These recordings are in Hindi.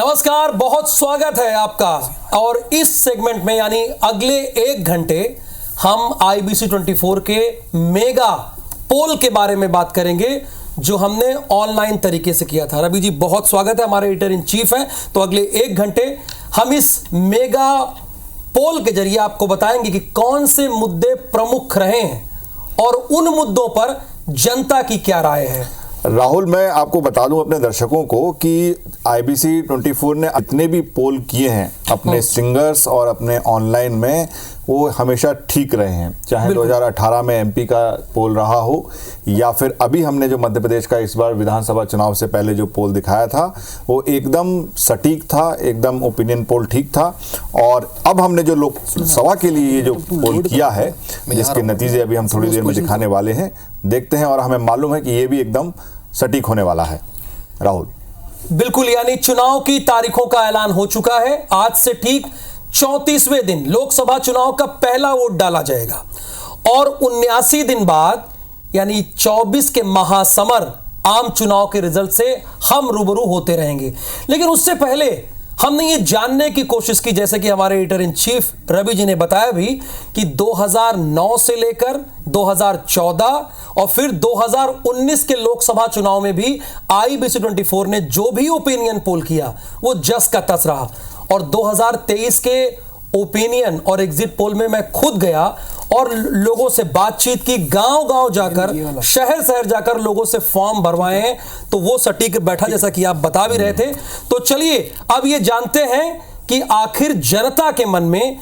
नमस्कार, बहुत स्वागत है आपका। और इस सेगमेंट में यानी अगले 1 घंटे हम IBC 24 के मेगा पोल के बारे में बात करेंगे जो हमने ऑनलाइन तरीके से किया था। रवि जी बहुत स्वागत है, हमारे एडिटर इन चीफ हैं। तो अगले 1 घंटे हम इस मेगा पोल के जरिए आपको बताएंगे कि कौन से मुद्दे प्रमुख रहे हैं और उन मुद्दों पर जनता की क्या राय है। राहुल, मैं आपको बता दूं अपने दर्शकों को कि IBC 24 ने इतने भी पोल किए हैं अपने सिंगर्स और अपने ऑनलाइन में, वो हमेशा ठीक रहे हैं। चाहे 2018 में MP का पोल रहा हो या फिर अभी हमने जो मध्य प्रदेश का इस बार विधानसभा चुनाव से पहले जो पोल दिखाया था वो एकदम सटीक था, एकदम ओपिनियन पोल ठीक था। और अब हमने जो लोकसभा के लिए ये जो पोल किया है जिसके नतीजे अभी हम थोड़ी देर में दिखाने वाले हैं, देखते हैं और हमें मालूम है कि ये भी एकदम सटीक होने वाला है। राहुल बिल्कुल, यानी चुनाव की तारीखों का ऐलान हो चुका है। आज से ठीक 34वें दिन लोकसभा चुनाव का पहला वोट डाला जाएगा और 79 दिन बाद यानी 24 के महासमर आम चुनाव के रिजल्ट से हम रूबरू होते रहेंगे। लेकिन उससे पहले हमने ये जानने की कोशिश की, जैसे कि हमारे editor in chief Ravi ji ने बताया भी, कि 2009 से लेकर 2014 और फिर 2019 के लोकसभा चुनाव में भी IBC 24 ने जो भी ओपिनियन पोल किया वो जस का तस रहा। और 2023 के ओपिनियन और एग्जिट पोल में मैं खुद गया और लोगों से बातचीत की, गांव-गांव जाकर, शहर-शहर जाकर लोगों से फॉर्म भरवाए हैं, तो वो सटीक बैठा जैसा कि आप बता भी रहे थे। तो चलिए अब ये जानते हैं कि आखिर जनता के मन में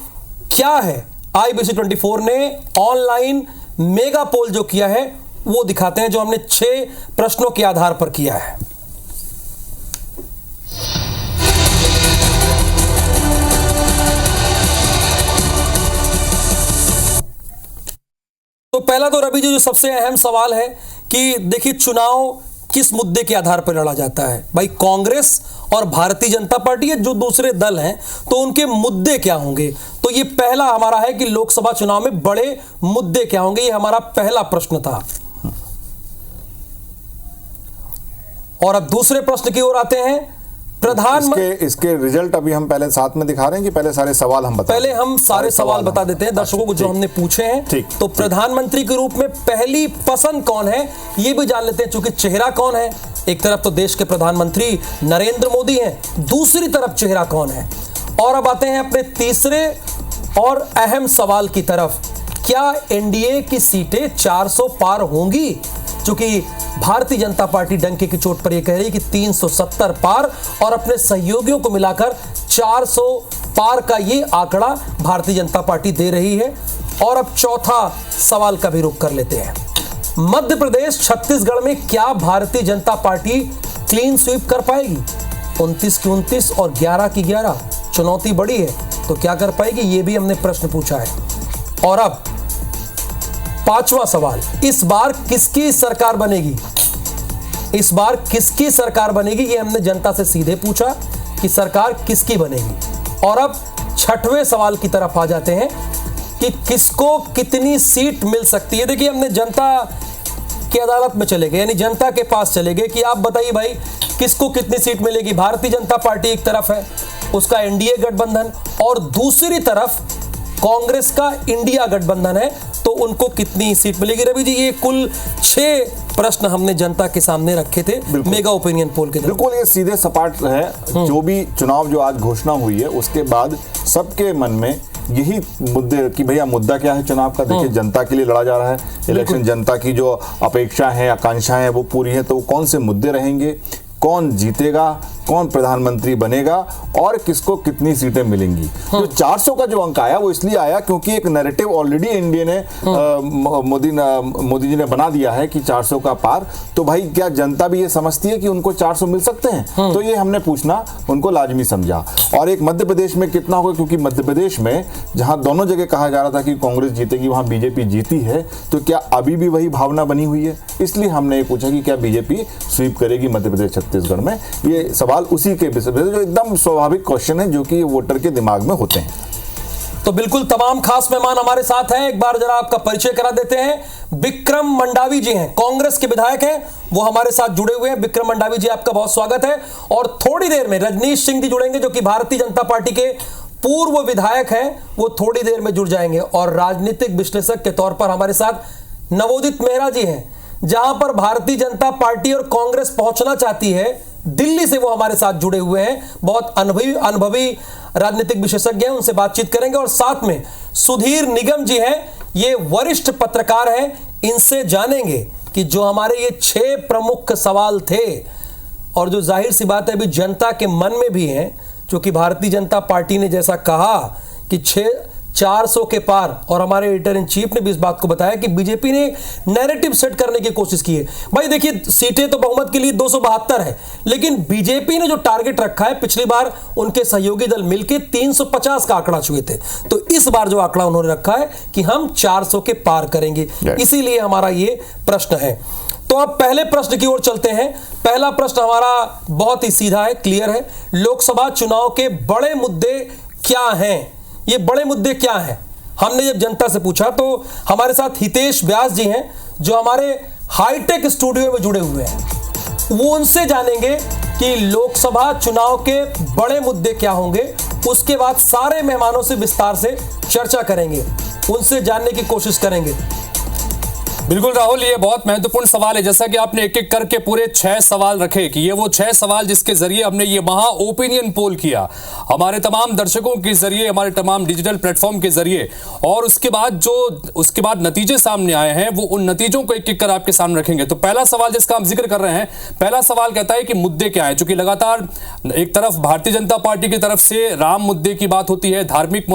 क्या है। IBC 24 ने ऑनलाइन मेगा पोल जो किया है वो दिखाते हैं, जो हमने 6 प्रश्नों के आधार पर किया है। तो पहला तो रवि जी जो सबसे अहम सवाल है कि देखिए चुनाव किस मुद्दे के आधार पर लड़ा जाता है। भाई कांग्रेस और भारतीय जनता पार्टी है जो दूसरे दल हैं, तो उनके मुद्दे क्या होंगे। तो ये पहला हमारा है कि लोकसभा चुनाव में बड़े मुद्दे क्या होंगे, ये हमारा पहला प्रश्न था। और अब दूसरे प्रश्न की ओर आते हैं। इसके रिजल्ट अभी हम पहले साथ में दिखा रहे हैं कि पहले सारे सवाल हम पहले हम सारे सवाल बता देते हैं दर्शकों को जो हमने पूछे हैं। तो प्रधानमंत्री के रूप में पहली पसंद कौन है ये भी जान लेते हैं, क्योंकि चेहरा कौन है। एक तरफ तो देश के प्रधानमंत्री नरेंद्र मोदी हैं, दूसरी तरफ चेहरा कौन है। और अब आते हैं अपने तीसरे और अहम सवाल की तरफ। क्या NDA की सीटें 400 पार होंगी? चूंकि भारतीय जनता पार्टी डंके की चोट पर यह कह रही है कि 370 पार और अपने सहयोगियों को मिलाकर 400 पार का ये आंकड़ा भारतीय जनता पार्टी दे रही है। और अब चौथा सवाल का भी रुख कर लेते हैं। मध्य प्रदेश छत्तीसगढ़ में क्या Bharatiya Janata party clean sweep कर पाएगी? 29 की 29 और 11 की 11 चुनौती बड़ी है, तो क्या कर पाएगी, ये भी हमने प्रश्न पूछा है। और अब पांचवा सवाल, इस बार किसकी सरकार बनेगी? इस बार किसकी सरकार बनेगी, ये हमने जनता से सीधे पूछा कि सरकार किसकी बनेगी। और अब छठवें सवाल की तरफ आ जाते हैं कि किसको कितनी सीट मिल सकती है। देखिए हमने जनता की अदालत में चले गए, यानी जनता के पास चले गए कि आप बताइए भाई किसको कितनी सीट मिलेगी। भारतीय जनता पार्टी एक तरफ है, उसका NDA गठबंधन, और दूसरी तरफ कांग्रेस का इंडिया गठबंधन है, तो उनको कितनी सीट मिलेगी। रवि जी ये कुल 6 प्रश्न हमने जनता के सामने रखे थे मेगा ओपिनियन पोल के। बिल्कुल ये सीधे सपाट है। जो भी चुनाव जो आज घोषणा हुई है उसके बाद सबके मन में यही मुद्दे कि भैया मुद्दा क्या है चुनाव का। देखिए जनता के लिए लड़ा जा रहा है इलेक्शन, जनता की जो अपेक्षा है, आकांक्षाएं हैं वो पूरी है, तो कौन से मुद्दे रहेंगे, कौन जीतेगा, कौन प्रधानमंत्री बनेगा और किसको कितनी सीटें मिलेंगी। जो 400 का जो अंक आया वो इसलिए आया क्योंकि एक नैरेटिव ऑलरेडी इंडिया ने मोदी जी ने बना दिया है कि 400 का पार। तो भाई क्या जनता भी ये समझती है कि उनको 400 मिल सकते हैं? तो ये हमने पूछना उनको लाजमी समझा। और एक मध्य प्रदेश में कितना होगा, क्योंकि मध्य प्रदेश में जहां दोनों जगह कहा जा रहा था कि कांग्रेस जीतेगी वहां बीजेपी जीती है, तो क्या अभी भी वही भावना बनी हुई है? इसलिए हमने ये पूछा कि क्या बीजेपी स्वीप करेगी मध्य प्रदेश छत्तीसगढ़ में। ये सवाल उसी के विषय में जो एकदम स्वाभाविक क्वेश्चन है जो कि वोटर के दिमाग में होते हैं। तो बिल्कुल तमाम खास मेहमान हमारे साथ हैं। एक बार जरा आपका परिचय करा देते हैं। विक्रम मंडावी जी हैं, कांग्रेस के विधायक हैं, वो हमारे साथ जुड़े हुए हैं। विक्रम मंडावी जी, आपका बहुत स्वागत है। और थोड़ी देर में रजनीश सिंह जी जुड़ेंगे, जो कि भारतीय जनता पार्टी के पूर्व विधायक हैं, वो थोड़ी देर में जुड़ जाएंगे। और राजनीतिक विश्लेषक के तौर पर हमारे साथ नवोदित मेहरा जी हैं। जहां पर भारतीय जनता पार्टी और कांग्रेस पहुंचना चाहती है, दिल्ली से वो हमारे साथ जुड़े हुए हैं। बहुत अनुभवी राजनीतिक विशेषज्ञ हैं, उनसे बातचीत करेंगे। और साथ में सुधीर निगम जी हैं, ये वरिष्ठ पत्रकार हैं। इनसे जानेंगे कि जो हमारे ये 6 प्रमुख सवाल थे, और जो जाहिर सी बात है अभी जनता के मन में भी है, क्योंकि भारतीय जनता पार्टी ने जैसा कहा कि 400 के पार, और हमारे एडिटर इन चीफ ने भी इस बात को बताया कि बीजेपी ने नैरेटिव सेट करने की कोशिश की है। भाई देखिए, सीटें तो बहुमत के लिए 272 है, लेकिन बीजेपी ने जो टारगेट रखा है, पिछली बार उनके सहयोगी दल मिलकर 350 का आंकड़ा छुए थे, तो इस बार जो आंकड़ा उन्होंने रखा है कि हम 400 के पार करेंगे। इसीलिए हमारा ये प्रश्न है। तो अब पहले प्रश्न की ओर चलते हैं। पहला प्रश्न हमारा बहुत ही सीधा है, क्लियर है। लोकसभा चुनाव के बड़े मुद्दे क्या हैं? ये बड़े मुद्दे क्या हैं? हमने जब जनता से पूछा तो हमारे साथ हितेश व्यास जी हैं, जो हमारे हाईटेक स्टूडियो में जुड़े हुए हैं। वो उनसे जानेंगे कि लोकसभा चुनाव के बड़े मुद्दे क्या होंगे। उसके बाद सारे मेहमानों से विस्तार से चर्चा करेंगे, उनसे जानने की कोशिश करेंगे। बिल्कुल राहुल, ये बहुत महत्वपूर्ण सवाल है। जैसा कि आपने एक एक करके पूरे 6 सवाल रखे, कि ये वो 6 सवाल जिसके जरिए हमने ये महा ओपिनियन पोल किया हमारे तमाम दर्शकों के जरिए, हमारे तमाम डिजिटल प्लेटफॉर्म के जरिए, और उसके बाद नतीजे सामने आए हैं, वो उन नतीजों को एक एक कर आपके सामने रखेंगे। तो पहला सवाल जिसका हम जिक्र कर रहे हैं, पहला सवाल कहता है कि मुद्दे क्या है। चूंकि लगातार एक तरफ भारतीय जनता पार्टी की तरफ से राम मुद्दे की बात होती है, धार्मिक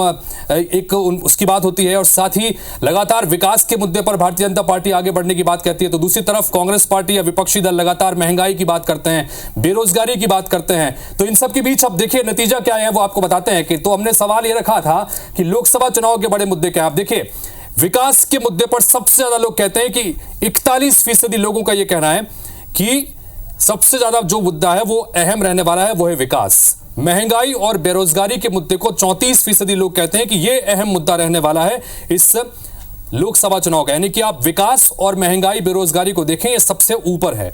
उसकी बात होती है, और साथ ही लगातार विकास के मुद्दे पर भारतीय जनता पार्टी आगे बढ़ने की बात कहती है, तो दूसरी तरफ कांग्रेस पार्टी या विपक्षी दल लगातार महंगाई की बात करते हैं, बेरोजगारी की बात करते हैं। तो इन सब के बीच अब देखिए नतीजा क्या है, वो आपको बताते हैं। कि तो हमने सवाल ये रखा था कि लोकसभा चुनाव के बड़े मुद्दे क्या है। आप देखिए, विकास के मुद्दे पर सबसे ज्यादा लोग कहते हैं कि 41% लोगों का यह कहना है कि सबसे ज्यादा जो मुद्दा है वो अहम रहने वाला है, वो है विकास। महंगाई और बेरोजगारी के मुद्दे को 34% लोग कहते हैं कि यह अहम मुद्दा रहने वाला है इस लोकसभा चुनाव का। यानी कि आप विकास और महंगाई बेरोजगारी को देखें, ये सबसे ऊपर है।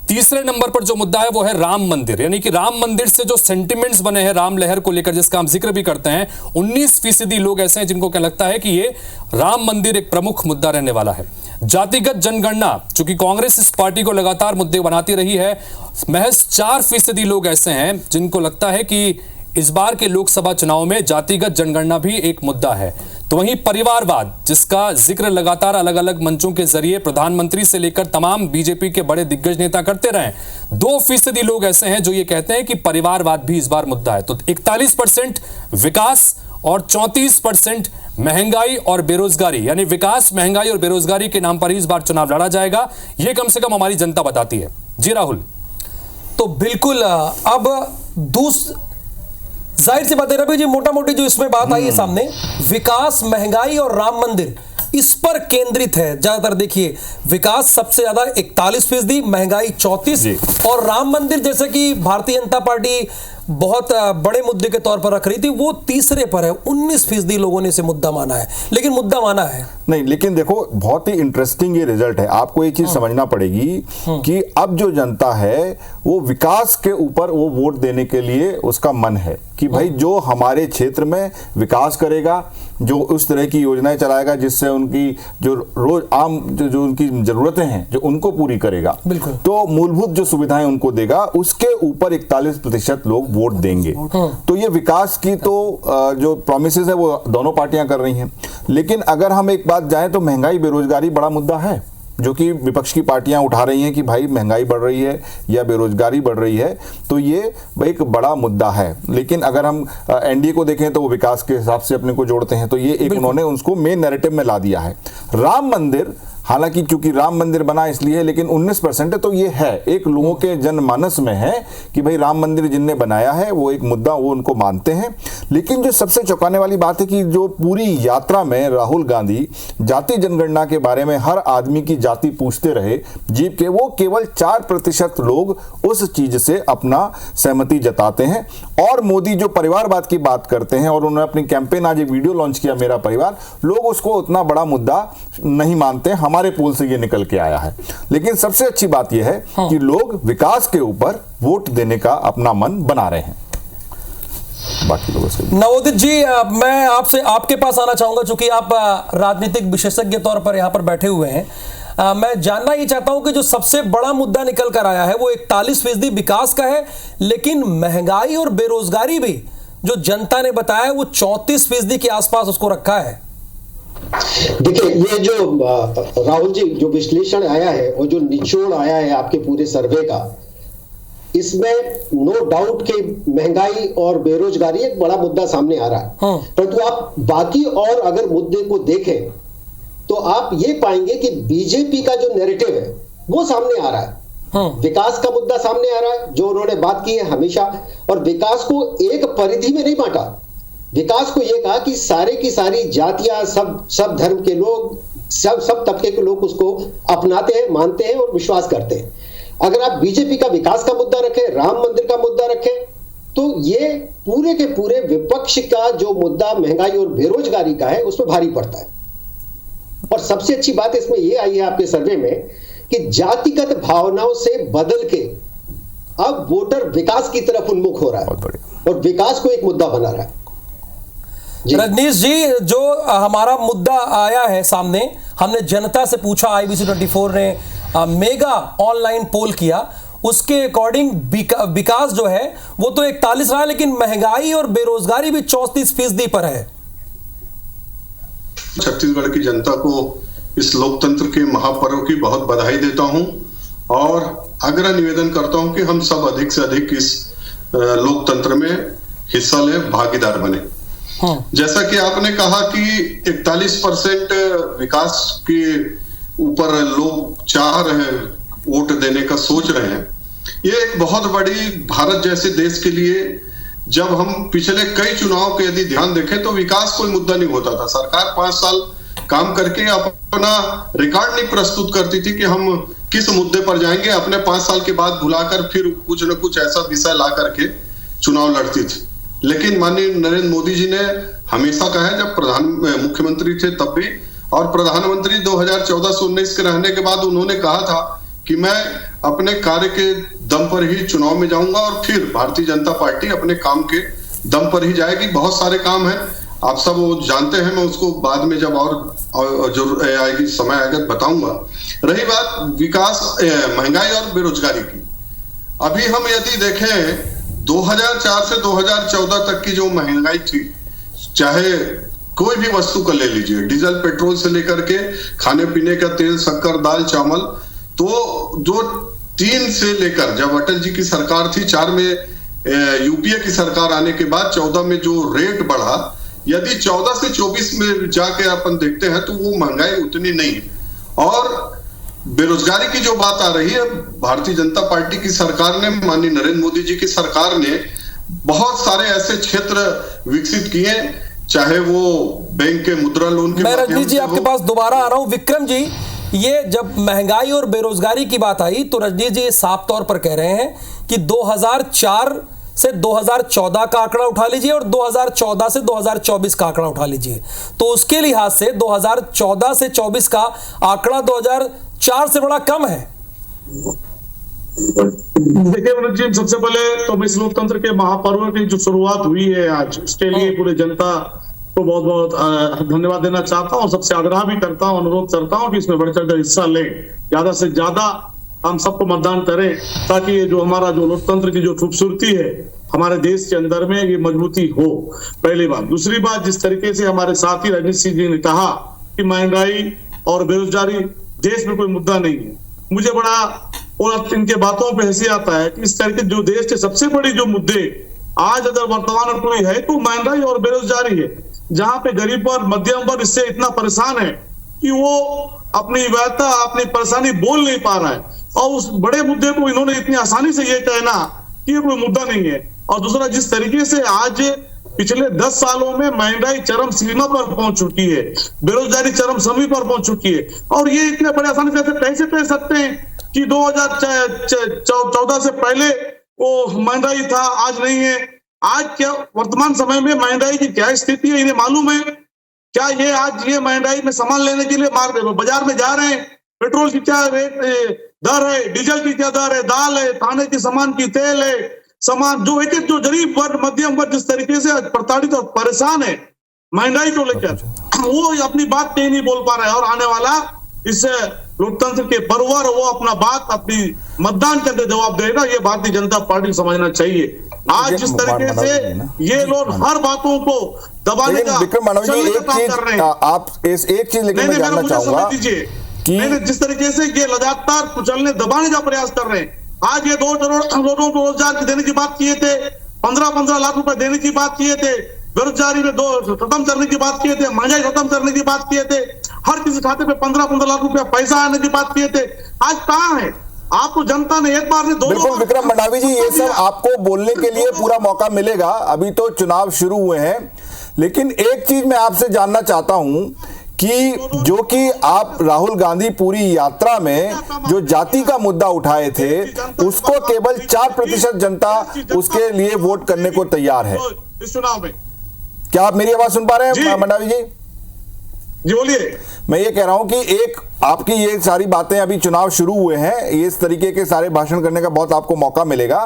तीसरे नंबर पर जो मुद्दा है वो है राम मंदिर। यानी कि राम मंदिर से जो सेंटिमेंट्स बने हैं राम लहर को लेकर, जिसका हम जिक्र भी करते हैं, 19% लोग ऐसे हैं जिनको क्या लगता है कि ये राम मंदिर एक प्रमुख मुद्दा रहने वाला है। जातिगत जनगणना, चूंकि कांग्रेस इस पार्टी को लगातार मुद्दे बनाती रही है, महज 4% लोग ऐसे हैं जिनको लगता है कि इस बार के लोकसभा चुनाव में जातिगत जनगणना भी एक मुद्दा है। तो वहीं परिवारवाद, जिसका जिक्र लगातार अलग अलग मंचों के जरिए प्रधानमंत्री से लेकर तमाम बीजेपी के बड़े दिग्गज नेता करते रहे, 2% लोग ऐसे हैं जो ये कहते हैं कि परिवारवाद भी इस बार मुद्दा है। तो 41% विकास और 34% महंगाई और बेरोजगारी, यानी विकास, महंगाई और बेरोजगारी के नाम पर ही इस बार चुनाव लड़ा जाएगा। यह कम से कम हमारी जनता बताती है। जी राहुल। तो बिल्कुल, अब जाहिर सी बात है रवि जी, मोटा मोटी जो इसमें बात आई है सामने, विकास, महंगाई और राम मंदिर, इस पर केंद्रित है ज्यादातर। देखिए, विकास सबसे ज्यादा 41%, महंगाई 34%, और राम मंदिर जैसे कि भारतीय जनता पार्टी बहुत बड़े मुद्दे के तौर पर रख रही थी, वो तीसरे पर है। 19% लोगों ने इसे मुद्दा माना है, लेकिन मुद्दा माना है नहीं। लेकिन देखो, बहुत ही इंटरेस्टिंग ये रिजल्ट है। आपको ये चीज समझना पड़ेगी कि अब जो जनता है वो विकास के ऊपर वो वोट देने के लिए उसका मन है कि भाई जो हमारे क्षेत्र में विकास करेगा, जो उस तरह की योजनाएं चलाएगा जिससे उनकी जो रोज आम जो उनकी जरूरतें हैं जो उनको पूरी करेगा, तो मूलभूत जो सुविधाएं उनको देगा, उसके ऊपर 41% लोग वोट देंगे। तो ये विकास की तो जो प्रॉमिसेस है वो दोनों पार्टियां कर रही हैं। लेकिन अगर हम एक बात जाएं तो महंगाई, बेरोजगारी बड़ा मुद्दा है, जो कि विपक्ष की पार्टियां उठा रही हैं कि भाई महंगाई बढ़ रही है या बेरोजगारी बढ़ रही है, तो ये एक बड़ा मुद्दा है। लेकिन अगर हम एनडीए को देखें तो वो विकास के हिसाब से अपने को जोड़ते हैं, तो ये एक उन्होंने उसको मेन नैरेटिव में ला दिया है। राम मंदिर हालांकि क्योंकि राम मंदिर बना इसलिए, लेकिन 19% है, तो ये है एक लोगों के जनमानस में है कि भाई राम मंदिर जिनने बनाया है वो एक मुद्दा, वो उनको मानते हैं। लेकिन जो सबसे चौंकाने वाली बात है कि जो पूरी यात्रा में राहुल गांधी जाति जनगणना के बारे में हर आदमी की जाति पूछते रहे जीप के, वो केवल 4% लोग उस चीज से अपना सहमति जताते हैं। और मोदी जो परिवारवाद की बात करते हैं, और उन्होंने अपनी कैंपेन आज एक वीडियो लॉन्च किया मेरा परिवार, लोग उसको उतना बड़ा मुद्दा नहीं मानते। हमारे पोल से ये निकल के आया है। लेकिन सबसे अच्छी बात यह है कि लोग विकास के ऊपर वोट देने का अपना मन बना रहे हैं बाकी लोगों से। नवोदित जी, मैं आपसे आपके पास आना चाहूंगा, चूंकि आप राजनीतिक विशेषज्ञ तौर पर यहां पर बैठे हुए हैं। मैं जानना ये चाहता हूं कि जो सबसे बड़ा मुद्दा निकल कर आया है वो 41% विकास का है, लेकिन महंगाई और बेरोजगारी भी जो जनता ने बताया है वो 34% के आसपास उसको रखा है। देखिए, ये जो राहुल जी जो विश्लेषण आया है और जो निचोड़ आया है आपके पूरे सर्वे का, इसमें नो डाउट कि महंगाई और बेरोजगारी एक बड़ा मुद्दा सामने आ रहा है। परंतु आप बाकी और अगर मुद्दे को देखें तो आप ये पाएंगे कि बीजेपी का जो नैरेटिव है वो सामने आ रहा है। विकास का मुद्दा सामने आ रहा है, जो उन्होंने बात की है हमेशा, और विकास को एक परिधि में नहीं बांटा। विकास को यह कहा कि सारे की सारी जातियां, सब धर्म के लोग, सब तबके के लोग उसको अपनाते हैं, मानते हैं और विश्वास करते हैं। अगर आप बीजेपी का विकास का मुद्दा रखें, राम मंदिर का मुद्दा रखें, तो ये पूरे के पूरे विपक्ष का जो मुद्दा महंगाई और बेरोजगारी का है उसमें भारी पड़ता है। और सबसे अच्छी बात इसमें यह आई है आपके सर्वे में कि जातिगत भावनाओं से बदल के अब वोटर विकास की तरफ उन्मुख हो रहा है और विकास को एक मुद्दा बना रहा है। रजनीश जी, जो हमारा मुद्दा आया है सामने, हमने जनता से पूछा, IBC 24 ने मेगा ऑनलाइन पोल किया, उसके अकॉर्डिंग विकास जो है वो तो 41 रहा, लेकिन महंगाई और बेरोजगारी भी 34% पर है। छत्तीसगढ़ की जनता को इस लोकतंत्र के महापर्व की बहुत बधाई देता हूं और आग्रह निवेदन करता हूं कि हम सब अधिक से अधिक इस लोकतंत्र में हिस्सा लें, भागीदार बने। जैसा कि आपने कहा कि 41% विकास के ऊपर लोग चाह रहे हैं, वोट देने का सोच रहे हैं, ये एक बहुत बड़ी, भारत जैसे देश के लिए, जब हम पिछले कई चुनाव के यदि ध्यान देखें तो विकास कोई मुद्दा नहीं होता था। सरकार 5 साल काम करके अपना रिकॉर्ड नहीं प्रस्तुत करती थी कि हम किस मुद्दे पर जाएंगे, अपने 5 साल के बाद भुलाकर फिर कुछ न कुछ ऐसा विषय ला करके चुनाव लड़ती थी। लेकिन माननीय नरेंद्र मोदी जी ने हमेशा कहा है, जब मुख्यमंत्री थे तब भी, और प्रधानमंत्री 2014 से 19 के रहने के बाद उन्होंने कहा था कि मैं अपने कार्य के दम पर ही चुनाव में जाऊंगा और फिर भारतीय जनता पार्टी अपने काम के दम पर ही जाएगी। बहुत सारे काम हैं, आप सब वो जानते हैं, मैं उसको बाद में जब और जो आएगी, समय आएगा बताऊंगा। रही बात विकास, महंगाई और बेरोजगारी की, अभी हम यदि देखें 2004 से 2014 तक की जो महंगाई थी, चाहे कोई भी वस्तु का ले लीजिए, डीजल पेट्रोल से लेकर के खाने पीने का तेल, शक्कर, दाल, चावल, तो जो 3 से लेकर जब अटल जी की सरकार थी, 4 में यूपीए की सरकार आने के बाद 14 में जो रेट बढ़ा, यदि 14 से 24 में जाके अपन देखते हैं तो वो महंगाई उतनी नहीं है। और बेरोजगारी की जो बात आ रही है, भारतीय जनता पार्टी की सरकार ने, माननीय नरेंद्र मोदी जी की सरकार ने बहुत सारे ऐसे क्षेत्र विकसित किए, चाहे वो बैंक के मुद्रा लोन के, मैं रजनीश जी आपके पास दोबारा आ रहा हूं। विक्रम जी, ये जब महंगाई और बेरोजगारी की बात आई तो रजनीश जी साफ तौर पर कह रहे हैं कि 2004 से 2014 का आंकड़ा उठा लीजिए और 2014 से 2024 का आंकड़ा उठा लीजिए, तो उसके लिहाज से 2014 से 24 का आंकड़ा 2004 से बड़ा कम है। देखिए मनोज जी, सबसे पहले तो इस लोकतंत्र के महापर्व की जो शुरुआत हुई है आज, उसके लिए पूरे जनता को बहुत बहुत धन्यवाद देना चाहता हूँ और सबसे आग्रह भी करता हूँ, अनुरोध करता हूँ कि इसमें बढ़ चढ़कर हिस्सा लें, ज्यादा से ज्यादा हम सबको मतदान करें, ताकि ये जो हमारा जो लोकतंत्र की जो खूबसूरती है हमारे देश के अंदर में, ये मजबूती हो, पहली बात। दूसरी बात, जिस तरीके से हमारे साथी रजनीश सिंह जी ने कहा कि महंगाई और बेरोजगारी देश में कोई मुद्दा नहीं है, मुझे बड़ा और इनके बातों पे हंसी आता है कि इस तरीके जो देश के सबसे बड़ी जो मुद्दे आज अगर वर्तमान में कोई है तो महंगाई और बेरोजगारी है, जहां पे गरीब और मध्यम वर्ग इससे इतना परेशान है कि वो अपनी व्यथा, अपनी परेशानी बोल नहीं पा रहा है, और उस बड़े मुद्दे को इन्होंने इतनी आसानी से ये कहना कि ये कोई मुद्दा नहीं है। और दूसरा, जिस तरीके से आज पिछले 10 सालों में महंगाई चरम सीमा पर पहुंच चुकी है, बेरोजगारी चरम सीमा पर पहुंच चुकी है, और ये इतने बड़े आसानी से कैसे कह सकते हैं कि 2014 से पहले वो महंगाई था, आज नहीं है। आज क्या वर्तमान समय में महंगाई की क्या स्थिति है इन्हें मालूम है? क्या ये आज ये महंगाई में सामान लेने के लिए बाजार में जा रहे हैं? पेट्रोल की क्या रेट दर है, डीजल की क्या दर है, दाल है, खाने की सामान की तेल है, सामान जो एक जो गरीब वर्ग, मध्यम वर्ग जिस तरीके से प्रताड़ित और परेशान है महंगाई को लेकर, वो अपनी बात कहीं नहीं बोल पा रहा है। और आने वाला इस लोकतंत्र के परवर वो अपना बात अपनी मतदान करके जवाब देगा, ये भारतीय जनता पार्टी समझना चाहिए। आज जिस तरीके से ये लोग हर बातों को दबाने का विक्रम मानव जी, आप इस एक चीज लेकर मैं जानना चाहूंगा कि जिस तरीके से ये लगातार कुचलने दबाने का प्रयास कर रहे हैं। आज ये 2 करोड़ लोगों को रोजगार देने की बात किए थे, 15-15 लाख रुपए देने की बात किए थे, बेरोजगारी में खत्म करने की बात किए थे, महंगाई खत्म करने की बात किए थे, हर किसी खाते पे 15-15 लाख रुपया पैसा आने की बात किए थे। आज कहां है? आपको जनता ने एक बार नहीं, 2 बिल्कुल विक्रम मंडावी जी, ये सब आपको बोलने के लिए पूरा मौका मिलेगा, अभी तो चुनाव शुरू हुए हैं। लेकिन एक चीज मैं आपसे जानना चाहता हूं कि जो कि आप राहुल गांधी पूरी यात्रा में जो जाति का मुद्दा उठाए थे, उसको केवल 4% जनता उसके लिए वोट करने को तैयार है इस चुनाव में। क्या आप मेरी आवाज सुन पा रहे हैं मंडावी जी? जी बोलिए। मैं ये कह रहा हूं कि एक आपकी ये सारी बातें, अभी चुनाव शुरू हुए हैं, इस तरीके के सारे भाषण करने का बहुत आपको मौका मिलेगा।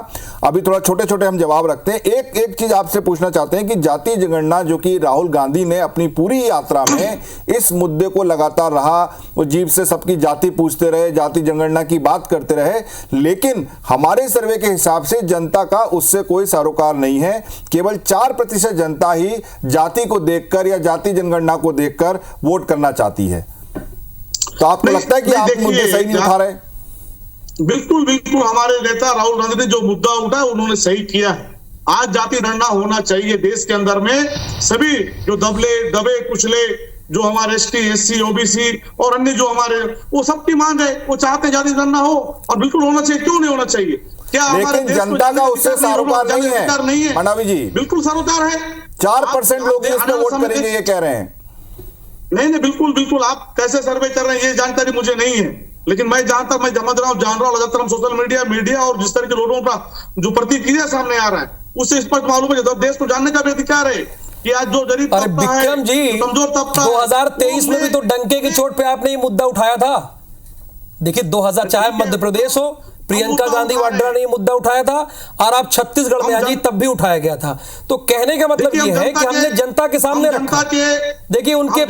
अभी थोड़ा छोटे छोटे हम जवाब रखते हैं। एक चीज आपसे पूछना चाहते हैं कि जातीय जनगणना जो कि राहुल गांधी ने अपनी पूरी यात्रा में इस मुद्दे को लगातार रहा, वो जीभ से सबकी जाति पूछते रहे, जाति जनगणना की बात करते रहे, लेकिन हमारे सर्वे के हिसाब से जनता का उससे कोई सरोकार नहीं है। केवल 4% जनता ही जाति को देखकर या जाति जनगणना को देखकर वोट करना चाहती है। तो आपको लगता है कि आप मुद्दे सही नहीं उठा रहे? बिल्कुल बिल्कुल, हमारे नेता राहुल गांधी ने जो मुद्दा उठाया उन्होंने सही किया है। आज जाति गणना होना चाहिए देश के अंदर में। सभी जो दबे कुचले जो हमारे ST SC OBC और अन्य जो हमारे, वो सबकी मांग है, वो चाहते जाति गणना हो, और बिल्कुल होना चाहिए। क्यों नहीं होना चाहिए? क्या हमारे देश जनता का उससे सरोकार नहीं है मंडावी जी? बिल्कुल सरोकार है। 4% लोग इसमें वोट करेंगे ये कह रहे हैं। नहीं, बिल्कुल बिल्कुल, आप कैसे सर्वे कर रहे हैं ये जानकारी मुझे नहीं है, लेकिन मैं जहां तक मैं जान रहा हूँ लगातार हम सोशल मीडिया और जिस तरह के लोगों का जो प्रतिक्रिया सामने आ रहा है, उससे स्पष्ट मालूम है जब देश को जानने का भी अधिकार है कि आज जो गरीब तबका है, विक्रम जी, कमजोर तबका, 2023 में भी तो डंके की चोट पे आपने ये मुद्दा उठाया था। देखिए 2004 मध्य प्रदेश हो, प्रियंका गांधी वाड्रा ने ये मुद्दा उठाया था, और आप छत्तीसगढ़ में आज तब भी उठाया गया था। तो कहने का मतलब ये है कि हमने जनता के सामने रखा। देखिए उनके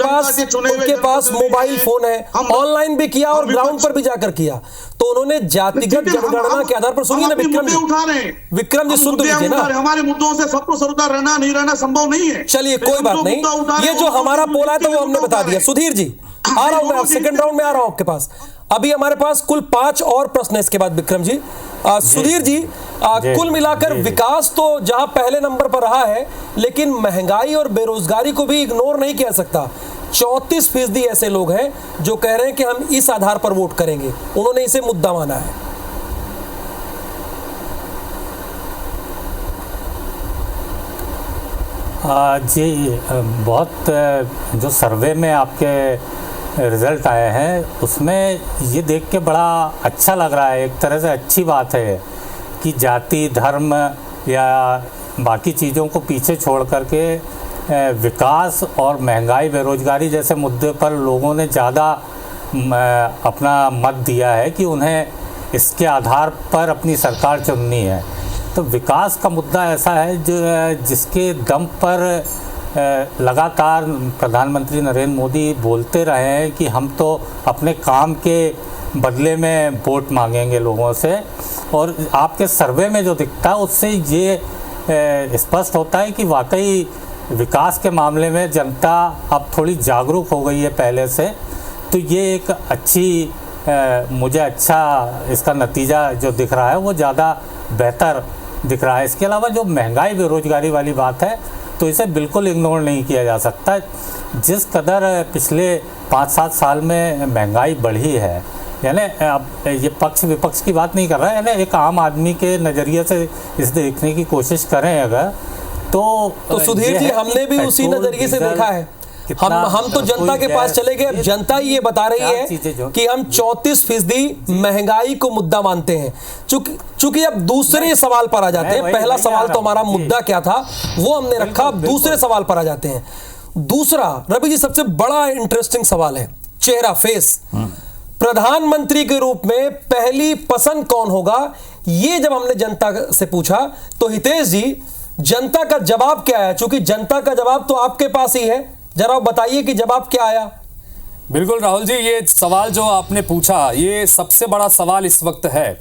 पास मोबाइल फोन है, ऑनलाइन भी किया और ग्राउंड पर भी जाकर किया। तो उन्होंने जातिगत जनगणना के आधार पर, सुनिए ना विक्रम जी सुन तो लीजिए ना, हमारे मुद्दों से सबको सरोकार रहना नहीं रहना संभव नहीं है। चलिए कोई बात नहीं, ये जो हमारा पोल है तो वो हमने बता दिया। सुधीर जी आ रहा हूं मैं, सेकंड राउंड में आ रहा हूं आपके पास। अभी हमारे पास कुल 5 और प्रश्न है इसके बाद विक्रम जी। सुधीर जी, कुल मिलाकर विकास तो जहां पहले नंबर पर रहा है, लेकिन महंगाई और बेरोजगारी को भी इग्नोर नहीं किया सकता। 34% ऐसे लोग हैं जो कह रहे हैं कि हम इस आधार पर वोट करेंगे, उन्होंने इसे मुद्दा माना है। जी, बहुत जो सर्वे में आपके रिजल्ट आए हैं उसमें ये देख के बड़ा अच्छा लग रहा है। एक तरह से अच्छी बात है कि जाति, धर्म या बाकी चीज़ों को पीछे छोड़ करके विकास और महंगाई, बेरोजगारी जैसे मुद्दे पर लोगों ने ज़्यादा अपना मत दिया है कि उन्हें इसके आधार पर अपनी सरकार चुननी है। तो विकास का मुद्दा ऐसा है जो जिसके दम पर लगातार प्रधानमंत्री नरेंद्र मोदी बोलते रहे हैं कि हम तो अपने काम के बदले में वोट मांगेंगे लोगों से। और आपके सर्वे में जो दिखता है उससे ये स्पष्ट होता है कि वाकई विकास के मामले में जनता अब थोड़ी जागरूक हो गई है पहले से। तो ये एक अच्छी मुझे अच्छा इसका नतीजा जो दिख रहा है वो ज़्यादा बेहतर दिख रहा है। इसके अलावा जो महंगाई बेरोजगारी वाली बात है तो इसे बिल्कुल इग्नोर नहीं किया जा सकता। जिस कदर पिछले 5-7 साल में महंगाई बढ़ी है, यानी अब ये पक्ष विपक्ष की बात नहीं कर रहा है, यानी एक आम आदमी के नज़रिए से इस देखने की कोशिश करें अगर तो सुधीर जी, हमने भी उसी नजरिए से देखा है। हम तो जनता के पास चले गए। अब जनता ये बता रही है कि हम 34% महंगाई को मुद्दा मानते हैं। चूंकि अब दूसरे सवाल पर आ जाते हैं। पहला सवाल तो हमारा मुद्दा क्या था वो हमने रखा, अब दूसरे सवाल पर आ जाते हैं। दूसरा, रवि जी, सबसे बड़ा इंटरेस्टिंग सवाल है चेहरा, फेस। प्रधानमंत्री के रूप में पहली पसंद कौन होगा, ये जब हमने जनता से पूछा तो हितेश जी, जनता का जवाब क्या आया? चूंकि जनता का जवाब तो आपके पास ही है, जरा बताइए कि जवाब क्या आया। बिल्कुल राहुल जी, ये सवाल जो आपने पूछा ये सबसे बड़ा सवाल इस वक्त है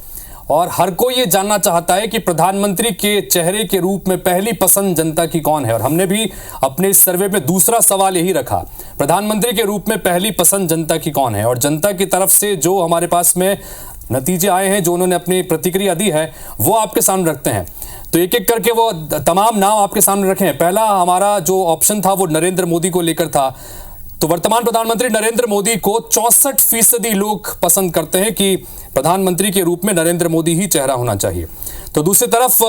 और हर कोई ये जानना चाहता है कि प्रधानमंत्री के चेहरे के रूप में पहली पसंद जनता की कौन है। और हमने भी अपने इस सर्वे में दूसरा सवाल यही रखा, प्रधानमंत्री के रूप में पहली पसंद जनता की कौन है। और जनता की तरफ से जो हमारे पास में नतीजे आए हैं, जो उन्होंने अपनी प्रतिक्रिया दी है, वो आपके सामने रखते हैं। तो एक एक करके वो तमाम नाम आपके सामने रखे हैं। पहला हमारा जो ऑप्शन था वो नरेंद्र मोदी को लेकर था। तो वर्तमान प्रधानमंत्री नरेंद्र मोदी को 64% लोग पसंद करते हैं कि प्रधानमंत्री के रूप में नरेंद्र मोदी ही चेहरा होना चाहिए। तो दूसरी तरफ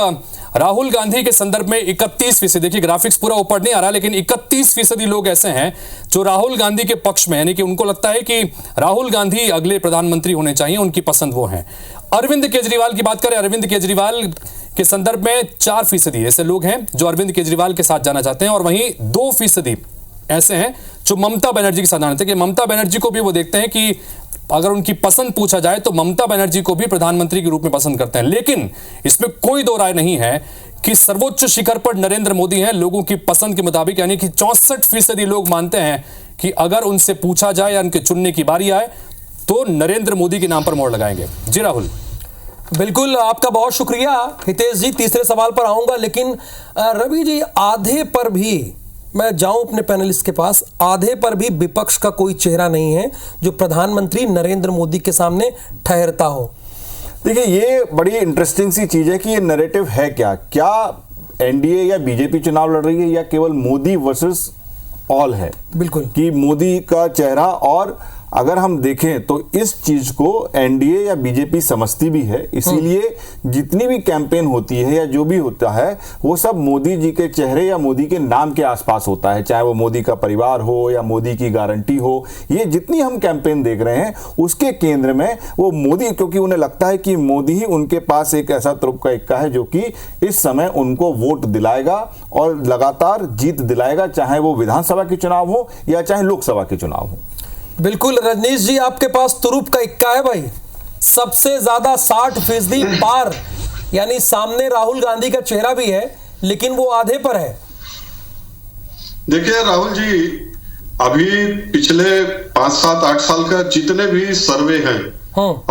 राहुल गांधी के संदर्भ में 31%, देखिए ग्राफिक्स पूरा ऊपर नहीं आ रहा, लेकिन 31% लोग ऐसे हैं जो राहुल गांधी के पक्ष में, यानी कि उनको लगता है कि राहुल गांधी अगले प्रधानमंत्री होने चाहिए, उनकी पसंद वो हैं। अरविंद केजरीवाल की बात करें, अरविंद केजरीवाल के संदर्भ में 4% ऐसे लोग हैं जो अरविंद केजरीवाल के साथ जाना चाहते हैं। और वहीं 2% ऐसे हैं जो ममता बनर्जी के साथ जाना चाहते हैं। कि ममता बनर्जी को भी वो देखते हैं कि अगर उनकी पसंद पूछा जाए तो ममता बनर्जी को भी प्रधानमंत्री के रूप में पसंद करते हैं। लेकिन इसमें कोई दो राय नहीं है कि सर्वोच्च शिखर पर नरेंद्र मोदी हैं लोगों की पसंद के मुताबिक, यानी कि 64% लोग मानते हैं कि अगर उनसे पूछा जाए या उनके चुनने की बारी आए तो नरेंद्र मोदी के नाम पर मोहर लगाएंगे। जी राहुल। बिल्कुल, आपका बहुत शुक्रिया हितेश जी। तीसरे सवाल पर आऊंगा, लेकिन रवि जी, आधे पर भी मैं जाऊं अपने पैनलिस्ट के पास, आधे पर भी विपक्ष का कोई चेहरा नहीं है जो प्रधानमंत्री नरेंद्र मोदी के सामने ठहरता हो। देखिए, ये बड़ी इंटरेस्टिंग सी चीज है कि ये नैरेटिव है क्या एनडीए या बीजेपी चुनाव लड़ रही है या केवल मोदी वर्सेस ऑल है। बिल्कुल, कि मोदी का चेहरा, और अगर हम देखें तो इस चीज को एनडीए या बीजेपी समझती भी है, इसीलिए जितनी भी कैंपेन होती है या जो भी होता है वो सब मोदी जी के चेहरे या मोदी के नाम के आसपास होता है, चाहे वो मोदी का परिवार हो या मोदी की गारंटी हो। ये जितनी हम कैंपेन देख रहे हैं उसके केंद्र में वो मोदी, क्योंकि उन्हें लगता है कि मोदी ही उनके पास एक ऐसा तुरुप का इक्का है जो कि इस समय उनको वोट दिलाएगा और लगातार जीत दिलाएगा, चाहे वो विधानसभा के चुनाव हो या चाहे लोकसभा के चुनाव हो। बिल्कुल रजनीश जी, आपके पास तुरुप का इक्का है भाई। सबसे ज्यादा 60% पार, यानी सामने राहुल गांधी का चेहरा भी है लेकिन वो आधे पर है। देखिए राहुल जी, अभी पिछले 5, 7, 8 साल का जितने भी सर्वे हैं,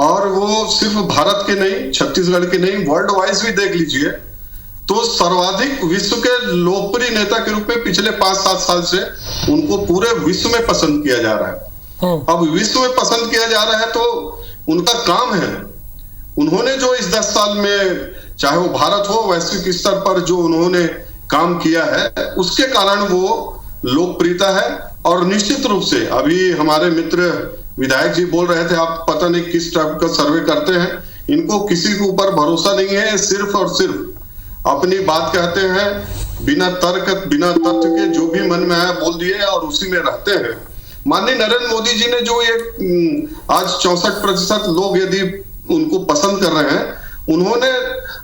और वो सिर्फ भारत के नहीं, छत्तीसगढ़ के नहीं, वर्ल्ड वाइज भी देख लीजिए, तो सर्वाधिक विश्व के लोकप्रिय नेता के रूप में पिछले 5-7 साल से उनको पूरे विश्व में पसंद किया जा रहा है। अब विश्व में पसंद किया जा रहा है तो उनका काम है, उन्होंने जो इस 10 साल में, चाहे वो भारत हो, वैश्विक स्तर पर जो उन्होंने काम किया है, उसके कारण वो लोकप्रियता है। और निश्चित रूप से अभी हमारे मित्र विधायक जी बोल रहे थे, आप पता नहीं किस टाइप का सर्वे करते हैं, इनको किसी के ऊपर भरोसा नहीं है, सिर्फ और सिर्फ अपनी बात कहते हैं, बिना तर्क बिना तथ्य के जो भी मन में आया बोल दिए और उसी में रहते हैं। माननीय नरेंद्र मोदी जी ने जो ये आज 64% लोग यदि उनको पसंद कर रहे हैं, उन्होंने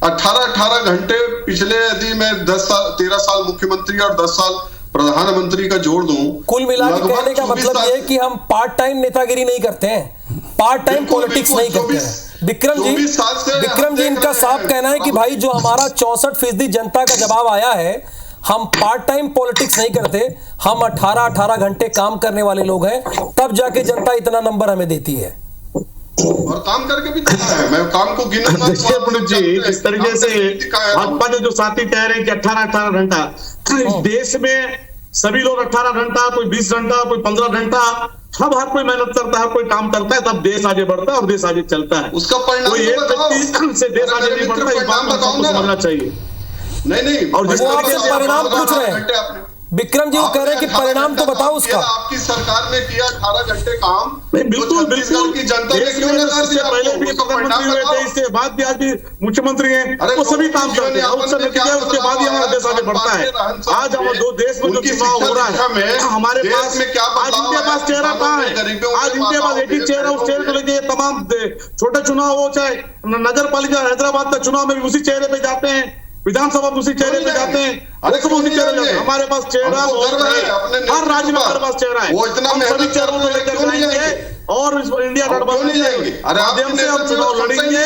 18 घंटे पिछले, यदि मैं 13 साल मुख्यमंत्री और 10 साल प्रधानमंत्री का जोड़ दूं, कुल मिला के कहने का मतलब ये है कि हम पार्ट टाइम नेतागिरी नहीं करते हैं, पार्ट टाइम पॉलिटिक्स नहीं करते हैं। विक्रम जी इनका साफ कहना है कि भाई जो हमारा 64% जनता का जवाब आया है, हम पार्ट टाइम पॉलिटिक्स नहीं करते, हम 18 घंटे काम करने वाले लोग हैं, तब जाके जनता इतना नंबर हमें देती है। और काम करके भी देता है, मैं काम को गिनूंगा। इस तरीके से भाजपा के जो साथी कह रहे हैं कि 18 घंटा, इस देश में सभी लोग 18 घंटा, कोई 20 घंटा, कोई 15 घंटा, सब हर कोई मेहनत करता है, हर कोई काम करता है, तब देश आगे बढ़ता है और देश आगे चलता है। उसका परिणाम कोई एक व्यक्ति से देश आगे नहीं बढ़ता, इस बात को समझना चाहिए। नहीं, और जिस तरीके से परिणाम पूछ रहे हैं, विक्रम जी वो कह रहे हैं कि परिणाम तो बताओ उसका। आपकी सरकार ने किया 18 घंटे काम, बिल्कुल छत्तीसगढ़ की जनता ने क्यों नकार दिया? पहले भी प्रधानमंत्री हुए थे, इससे बाद भी आज भी मुख्यमंत्री हैं, वो सभी काम करते हैं, उसके बाद ही हमारा देश आगे बढ़ता है। आज हम दो देश में जो चुनाव हो रहा है, हमारे पास आज इनके पास चेहरा कहाँ है? आज इनके पास एक ही चेहरा, उस चेहरे को लेके तमाम छोटे चुनाव हो, चाहे नगर पालिका हैदराबाद का चुनाव में भी उसी चेहरे पे जाते हैं, विधानसभा में उसी चेहरे पे जाते हैं, उसी चेहरे जाते हैं। हमारे पास चेहरा हर राज्य में हमारे पास चेहरा है, हम सभी चेहरों को लेकर जाएंगे और इंडिया गठबंधन माध्यम से हम चुनाव लड़ेंगे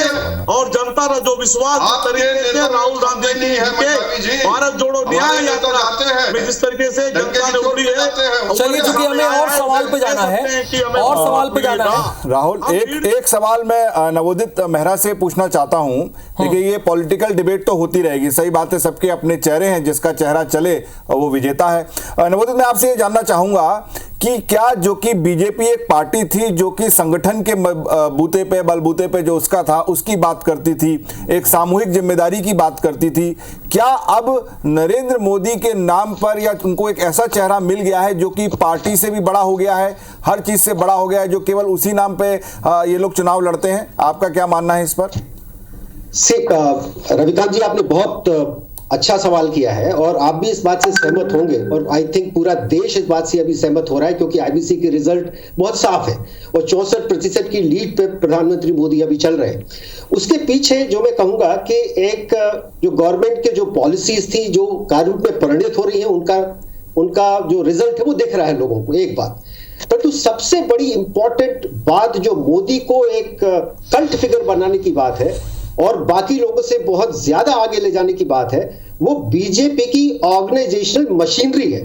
और जनता का जो विश्वास तरीके से राहुल गांधी के भारत जोड़ो न्याय यात्रा में जिस तरीके से जनता ने उड़ी है। चलिए चूंकि हमें और सवाल पे जाना है, और सवाल पे जाना है राहुल, एक सवाल मैं नवोदित मेहरा से पूछना चाहता हूं। देखिए ये पॉलिटिकल डिबेट तो होती रहेगी, सही बात है, सबके अपने चेहरे हैं, जिसका चेहरा चले वो विजेता है। नवोदित मैं आपसे ये जानना चाहूंगा कि क्या जो कि बीजेपी एक पार्टी थी जो कि संगठन के बूते पे बलबूते पे जो उसका था उसकी बात करती थी, एक सामूहिक जिम्मेदारी की बात करती थी, क्या अब नरेंद्र मोदी के नाम पर या उनको एक ऐसा चेहरा मिल गया है जो कि पार्टी से भी बड़ा हो गया है, हर चीज से बड़ा हो गया है, जो केवल उसी नाम पे ये लोग चुनाव लड़ते हैं? आपका क्या मानना है इस पर? रविकांत जी, आपने बहुत अच्छा सवाल किया है और आप भी इस बात से सहमत होंगे और आई थिंक पूरा देश इस बात से अभी सहमत हो रहा है, क्योंकि आईबीसी के रिजल्ट बहुत साफ है और 64% की लीड पे प्रधानमंत्री मोदी अभी चल रहे हैं। उसके पीछे जो मैं कहूंगा कि एक जो गवर्नमेंट के जो पॉलिसीज थी जो कार्यरूप में परिणत हो रही है, उनका जो रिजल्ट है वो दिख रहा है लोगों को, एक बात। परंतु सबसे बड़ी इंपॉर्टेंट बात जो मोदी को एक कल्ट फिगर बनाने की बात है और बाकी लोगों से बहुत ज्यादा आगे ले जाने की बात है, वो बीजेपी की ऑर्गेनाइजेशनल मशीनरी है।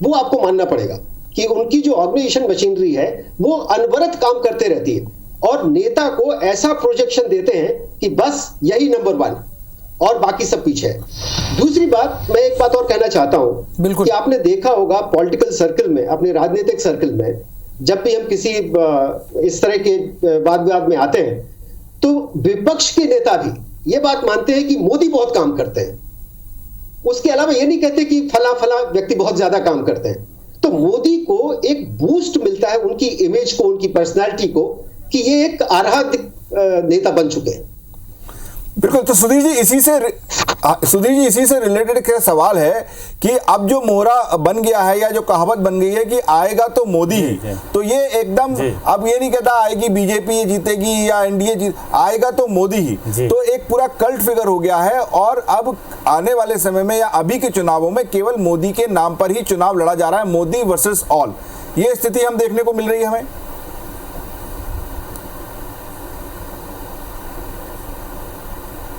वो आपको मानना पड़ेगा कि उनकी जो ऑर्गेनाइजेशन मशीनरी है वो अनवरत काम करते रहती है और नेता को ऐसा प्रोजेक्शन देते हैं कि बस यही नंबर 1 और बाकी सब पीछे है। दूसरी बात, मैं एक बात और कहना चाहता हूं कि आपने देखा होगा पॉलिटिकल सर्कल में, अपने राजनीतिक सर्कल में, जब भी हम किसी इस तरह के वाद विवाद में आते हैं तो विपक्ष के नेता भी ये बात मानते हैं कि मोदी बहुत काम करते हैं, उसके अलावा ये नहीं कहते कि फला व्यक्ति बहुत ज्यादा काम करते हैं। तो मोदी को एक बूस्ट मिलता है उनकी इमेज को, उनकी पर्सनालिटी को, कि ये एक आराध्य नेता बन चुके हैं। बिल्कुल। तो सुधीर जी इसी से रिलेटेड एक सवाल है कि अब जो मोहरा बन गया है या जो कहावत बन गई है कि आएगा तो मोदी ही, तो ये एकदम अब ये नहीं कहता आएगी बीजेपी जीतेगी या एनडीए आएगा तो मोदी ही, तो एक पूरा कल्ट फिगर हो गया है और अब आने वाले समय में या अभी के चुनावों में केवल मोदी के नाम पर ही चुनाव लड़ा जा रहा है, मोदी वर्सेस ऑल, ये स्थिति हम देखने को मिल रही है हमें।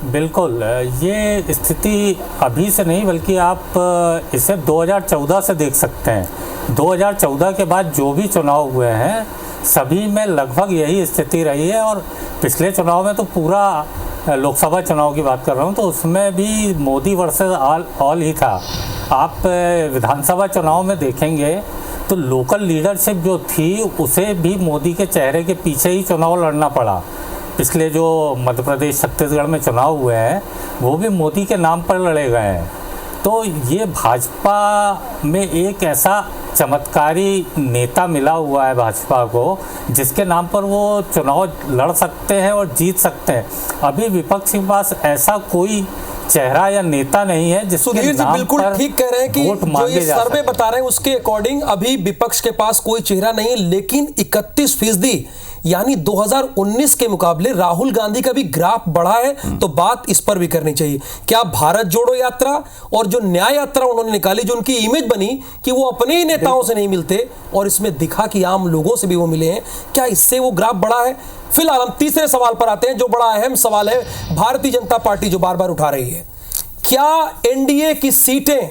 बिल्कुल, ये स्थिति अभी से नहीं बल्कि आप इसे 2014 से देख सकते हैं। 2014 के बाद जो भी चुनाव हुए हैं सभी में लगभग यही स्थिति रही है और पिछले चुनाव में तो पूरा लोकसभा चुनाव की बात कर रहा हूँ तो उसमें भी मोदी वर्सेस ऑल ही था। आप विधानसभा चुनाव में देखेंगे तो लोकल लीडरशिप जो थी उसे भी मोदी के चेहरे के पीछे ही चुनाव लड़ना पड़ा। पिछले जो मध्य प्रदेश छत्तीसगढ़ में चुनाव हुए हैं वो भी मोदी के नाम पर लड़े गए हैं। तो ये भाजपा में एक ऐसा चमत्कारी नेता मिला हुआ है भाजपा को जिसके नाम पर वो चुनाव लड़ सकते हैं और जीत सकते हैं। अभी विपक्ष के पास ऐसा कोई चेहरा या नेता नहीं है जिसके नाम बिल्कुल पर ठीक कह रहे हैं कि जो ये सर्वे बता रहे हैं उसके अकॉर्डिंग अभी विपक्ष के पास कोई चेहरा नहीं है, लेकिन 31% यानी 2019 के मुकाबले राहुल गांधी का भी ग्राफ बढ़ा है। तो बात इस पर भी करनी चाहिए। क्या भारत जोड़ो यात्रा और जो न्याय यात्रा उन्होंने निकाली, जो उनकी इमेज बनी कि वो अपने ही नेताओं से नहीं मिलते और इसमें दिखा कि आम लोगों से भी वो मिले हैं, क्या इससे वो ग्राफ बढ़ा है? फिलहाल हम तीसरे सवाल पर आते हैं जो बड़ा अहम सवाल है, भारतीय जनता पार्टी जो बार बार उठा रही है। क्या एनडीए की सीटें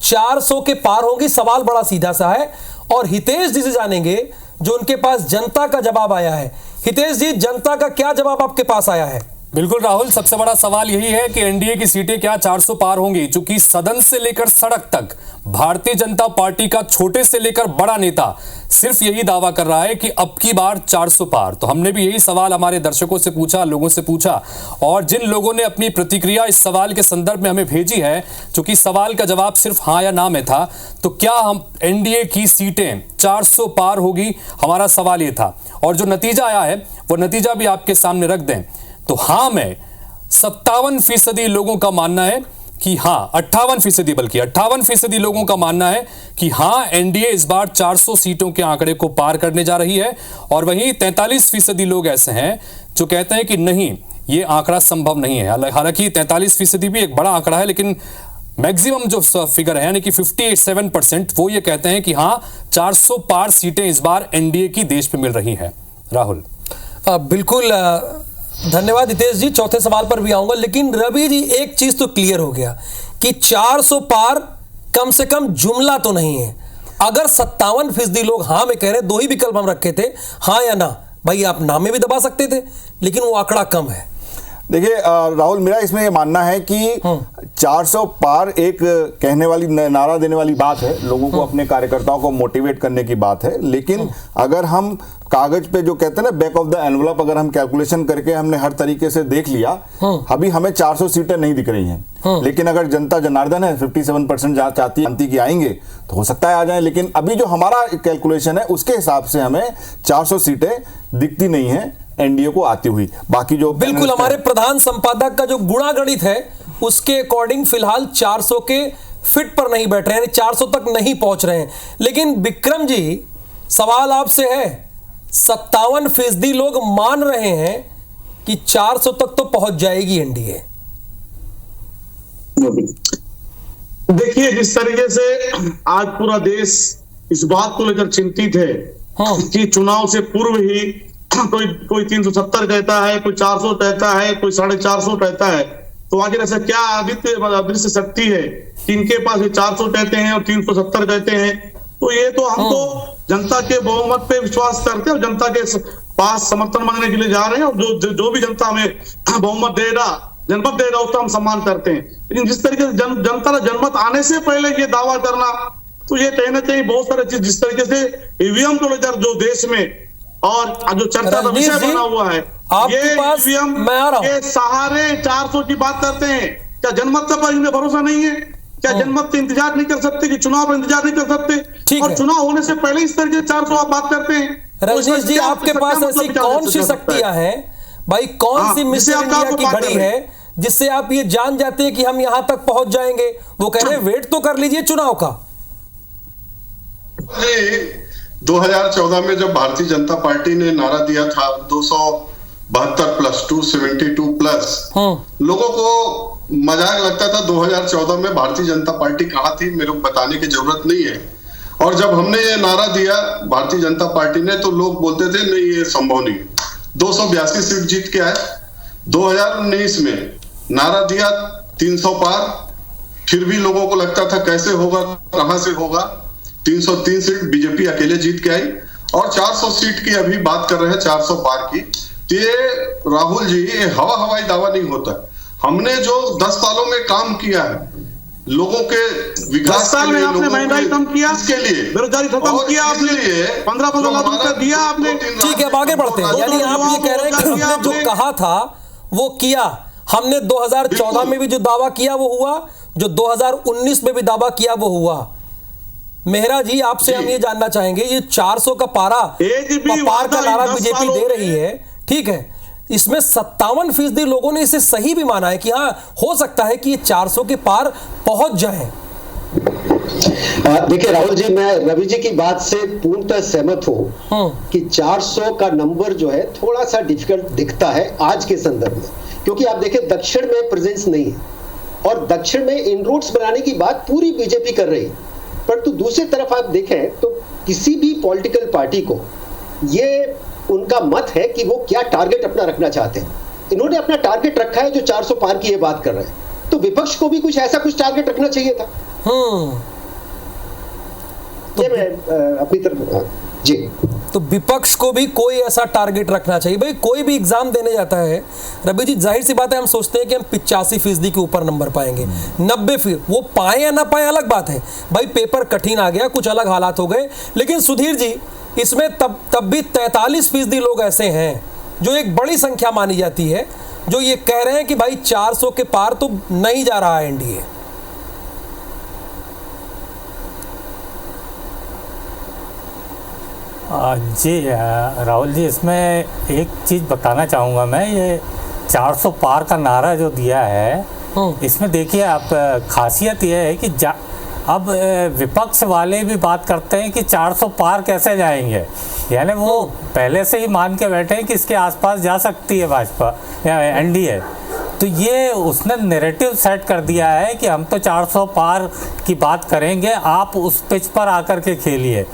400 के पार होंगी? सवाल बड़ा सीधा सा है और हितेश जी से जानेंगे जो उनके पास जनता का जवाब आया है। हितेश जी, जनता का क्या जवाब आपके पास आया है? बिल्कुल राहुल, सबसे बड़ा सवाल यही है कि एनडीए की सीटें क्या 400 पार होंगी, चूंकि सदन से लेकर सड़क तक भारतीय जनता पार्टी का छोटे से लेकर बड़ा नेता सिर्फ यही दावा कर रहा है कि अब की बार 400 पार। तो हमने भी यही सवाल हमारे दर्शकों से पूछा, लोगों से पूछा, और जिन लोगों ने अपनी प्रतिक्रिया इस सवाल के संदर्भ में हमें भेजी है, चूंकि सवाल का जवाब सिर्फ हाँ या ना में था, तो क्या हम एनडीए की सीटें 400 पार होगी, हमारा सवाल ये था। और जो नतीजा आया है वो नतीजा भी आपके सामने रख दें तो हाँ में 57% लोगों का मानना है कि हाँ, 58% बल्कि 58% लोगों का मानना है कि हाँ, एनडीए इस बार 400 सीटों के आंकड़े को पार करने जा रही है। और वहीं 43% लोग ऐसे हैं जो कहते हैं कि नहीं, ये आंकड़ा संभव नहीं है। हालांकि 43% भी एक बड़ा आंकड़ा है, लेकिन मैक्सिमम जो फिगर है यानी कि 57% वो ये कहते हैं कि हाँ, 400 पार सीटें इस बार एनडीए की देश में मिल रही हैं। राहुल, बिल्कुल धन्यवाद हितेश जी, चौथे सवाल पर भी आऊंगा, लेकिन रवि जी एक चीज तो क्लियर हो गया कि 400 पार कम से कम जुमला तो नहीं है। अगर 57% लोग हाँ में कह रहे हैं, दो ही विकल्प हम रखे थे, हाँ या ना, भाई आप ना में भी दबा सकते थे, लेकिन वो आंकड़ा कम है। देखिए राहुल, मेरा इसमें ये मानना है कि 400 पार एक कहने वाली, नारा देने वाली बात है, लोगों को अपने कार्यकर्ताओं को मोटिवेट करने की बात है, लेकिन अगर हम कागज पे जो कहते हैं ना बैक ऑफ द एनवलप, अगर हम कैलकुलेशन करके हमने हर तरीके से देख लिया, अभी हमें 400 सीटें नहीं दिख रही हैं। लेकिन अगर जनता जनार्दन है 57% चाहती है कि आएंगे, तो हो सकता है आ जाए, लेकिन अभी जो हमारा कैलकुलेशन है उसके हिसाब से हमें 400 सीटें दिखती नहीं है एनडीए को आती हुई। बाकी जो बिल्कुल हमारे प्रधान संपादक का जो गुणागणित है उसके अकॉर्डिंग फिलहाल 400 के फिट पर नहीं बैठ रहे हैं, 400 तक नहीं पहुंच रहे हैं। लेकिन विक्रम जी, सवाल आपसे है, 57% लोग मान रहे हैं कि 400 तक तो पहुंच जाएगी एनडीए। देखिए, जिस तरीके से आज पूरा देश इस बात को लेकर चिंतित है कि चुनाव से पूर्व ही कोई 370 कहता है, कोई 400 कहता है, कोई 450 कहता है, तो आखिर ऐसा क्या अदृश्य शक्ति है कि इनके पास 400 कहते हैं और 370 कहते हैं? तो ये तो हम तो जनता के बहुमत पे विश्वास करते हैं और जनता के पास समर्थन मांगने के लिए जा रहे हैं, और जो भी जनता हमें बहुमत देगा, जनमत देगा, उसका हम सम्मान करते हैं। लेकिन जिस तरीके से जनता ने जनमत आने से पहले ये दावा करना, तो ये कहीं ना कहीं बहुत सारे चीज, जिस तरीके से ईवीएम को लेकर जो देश में और जो चर्चा का विषय बना हुआ है, ये के सहारे 400 की बात करते हैं। क्या जनमत पर इन्हें भरोसा नहीं है? क्या जनमत का इंतजार नहीं कर सकते कि चुनाव का इंतजार नहीं कर सकते? और चुनाव होने से पहले इस तरीके से 400 आप बात करते हैं। रजनीश जी, आपके पास ऐसी कौन सी शक्तियां हैं भाई, कौन सी मिस्टर इंडिया की घड़ी है जिससे आप ये जान जाते हैं कि हम यहां तक पहुंच जाएंगे? वो कह रहे हैं वेट तो कर लीजिए चुनाव का। 2014 में जब भारतीय जनता पार्टी ने नारा दिया था 272 प्लस 272 प्लस, लोगों को मजाक लगता था 2014 में भारतीय जनता पार्टी कहां थी, मेरे को बताने की जरूरत नहीं है। और जब हमने ये नारा दिया भारतीय जनता पार्टी ने, तो लोग बोलते थे नहीं, ये संभव नहीं। 282 सीट जीत के आए। 2019 में नारा दिया 300 पार, फिर भी लोगों को लगता था कैसे होगा, कहां से होगा। 303 सीट बीजेपी अकेले जीत के आई, और 400 सीट की अभी बात कर रहे हैं, 400 पार की। तो ये राहुल जी, ये हवाई दावा नहीं होता। हमने जो 10 सालों में काम किया है, लोगों के विकास 10 साल में आपने महंगाई कम किया, इसके लिए बेरोजगारी खत्म किया, आपने 15 लाख रुपया दिया आपने। ठीक है, अब आगे बढ़ते हैं। यानी आप ये कह रहे हैं कि हमने जो कहा था वो किया। हमने 2014 में भी जो दावा किया वो हुआ, जो 2019 में भी दावा किया वो हुआ। मेहरा जी, आपसे हम ये जानना चाहेंगे, ये 400 का पार का नारा बीजेपी दे रही है, ठीक है, इसमें 57% लोगों ने इसे सही भी माना है कि हाँ, हो सकता है कि ये 400 के पार पहुंच जाए। देखिए राहुल जी, मैं रवि जी की बात से पूर्णतः सहमत हूं कि 400 का नंबर जो है थोड़ा सा डिफिकल्ट दिखता है आज के संदर्भ में, क्योंकि आप देखें दक्षिण में प्रेजेंस नहीं है, और दक्षिण में इनरूट्स बनाने की बात पूरी बीजेपी कर रही है। परंतु दूसरी तरफ आप देखें तो किसी भी पॉलिटिकल पार्टी को ये उनका मत है कि वो क्या टारगेट अपना रखना चाहते हैं। इन्होंने अपना टारगेट रखा है जो 400 पार की ये बात कर रहे हैं, तो विपक्ष को भी कुछ ऐसा कुछ टारगेट रखना चाहिए था। ये मैं अपनी तरफ जी। तो विपक्ष को भी कोई ऐसा टारगेट रखना चाहिए। भाई कोई भी एग्जाम देने जाता है रवि जी, जाहिर सी बात है हम सोचते हैं कि हम 85% के ऊपर नंबर पाएंगे, 90 वो पाए या ना पाए अलग बात है। भाई पेपर कठिन आ गया, कुछ अलग हालात हो गए, लेकिन सुधीर जी इसमें तब भी 43% लोग ऐसे हैं, जो एक बड़ी संख्या मानी जाती है, जो ये कह रहे हैं कि भाई 400 के पार तो नहीं जा रहा है एनडीए। जी राहुल जी, इसमें एक चीज़ बताना चाहूँगा मैं, ये 400 पार का नारा जो दिया है, इसमें देखिए आप, खासियत यह है कि अब विपक्ष वाले भी बात करते हैं कि 400 पार कैसे जाएंगे, यानी वो पहले से ही मान के बैठे हैं कि इसके आसपास जा सकती है भाजपा या एनडीए। तो ये उसने नैरेटिव सेट कर दिया है कि हम तो 400 पार की बात करेंगे, आप उस पिच पर आकर के खेलिए।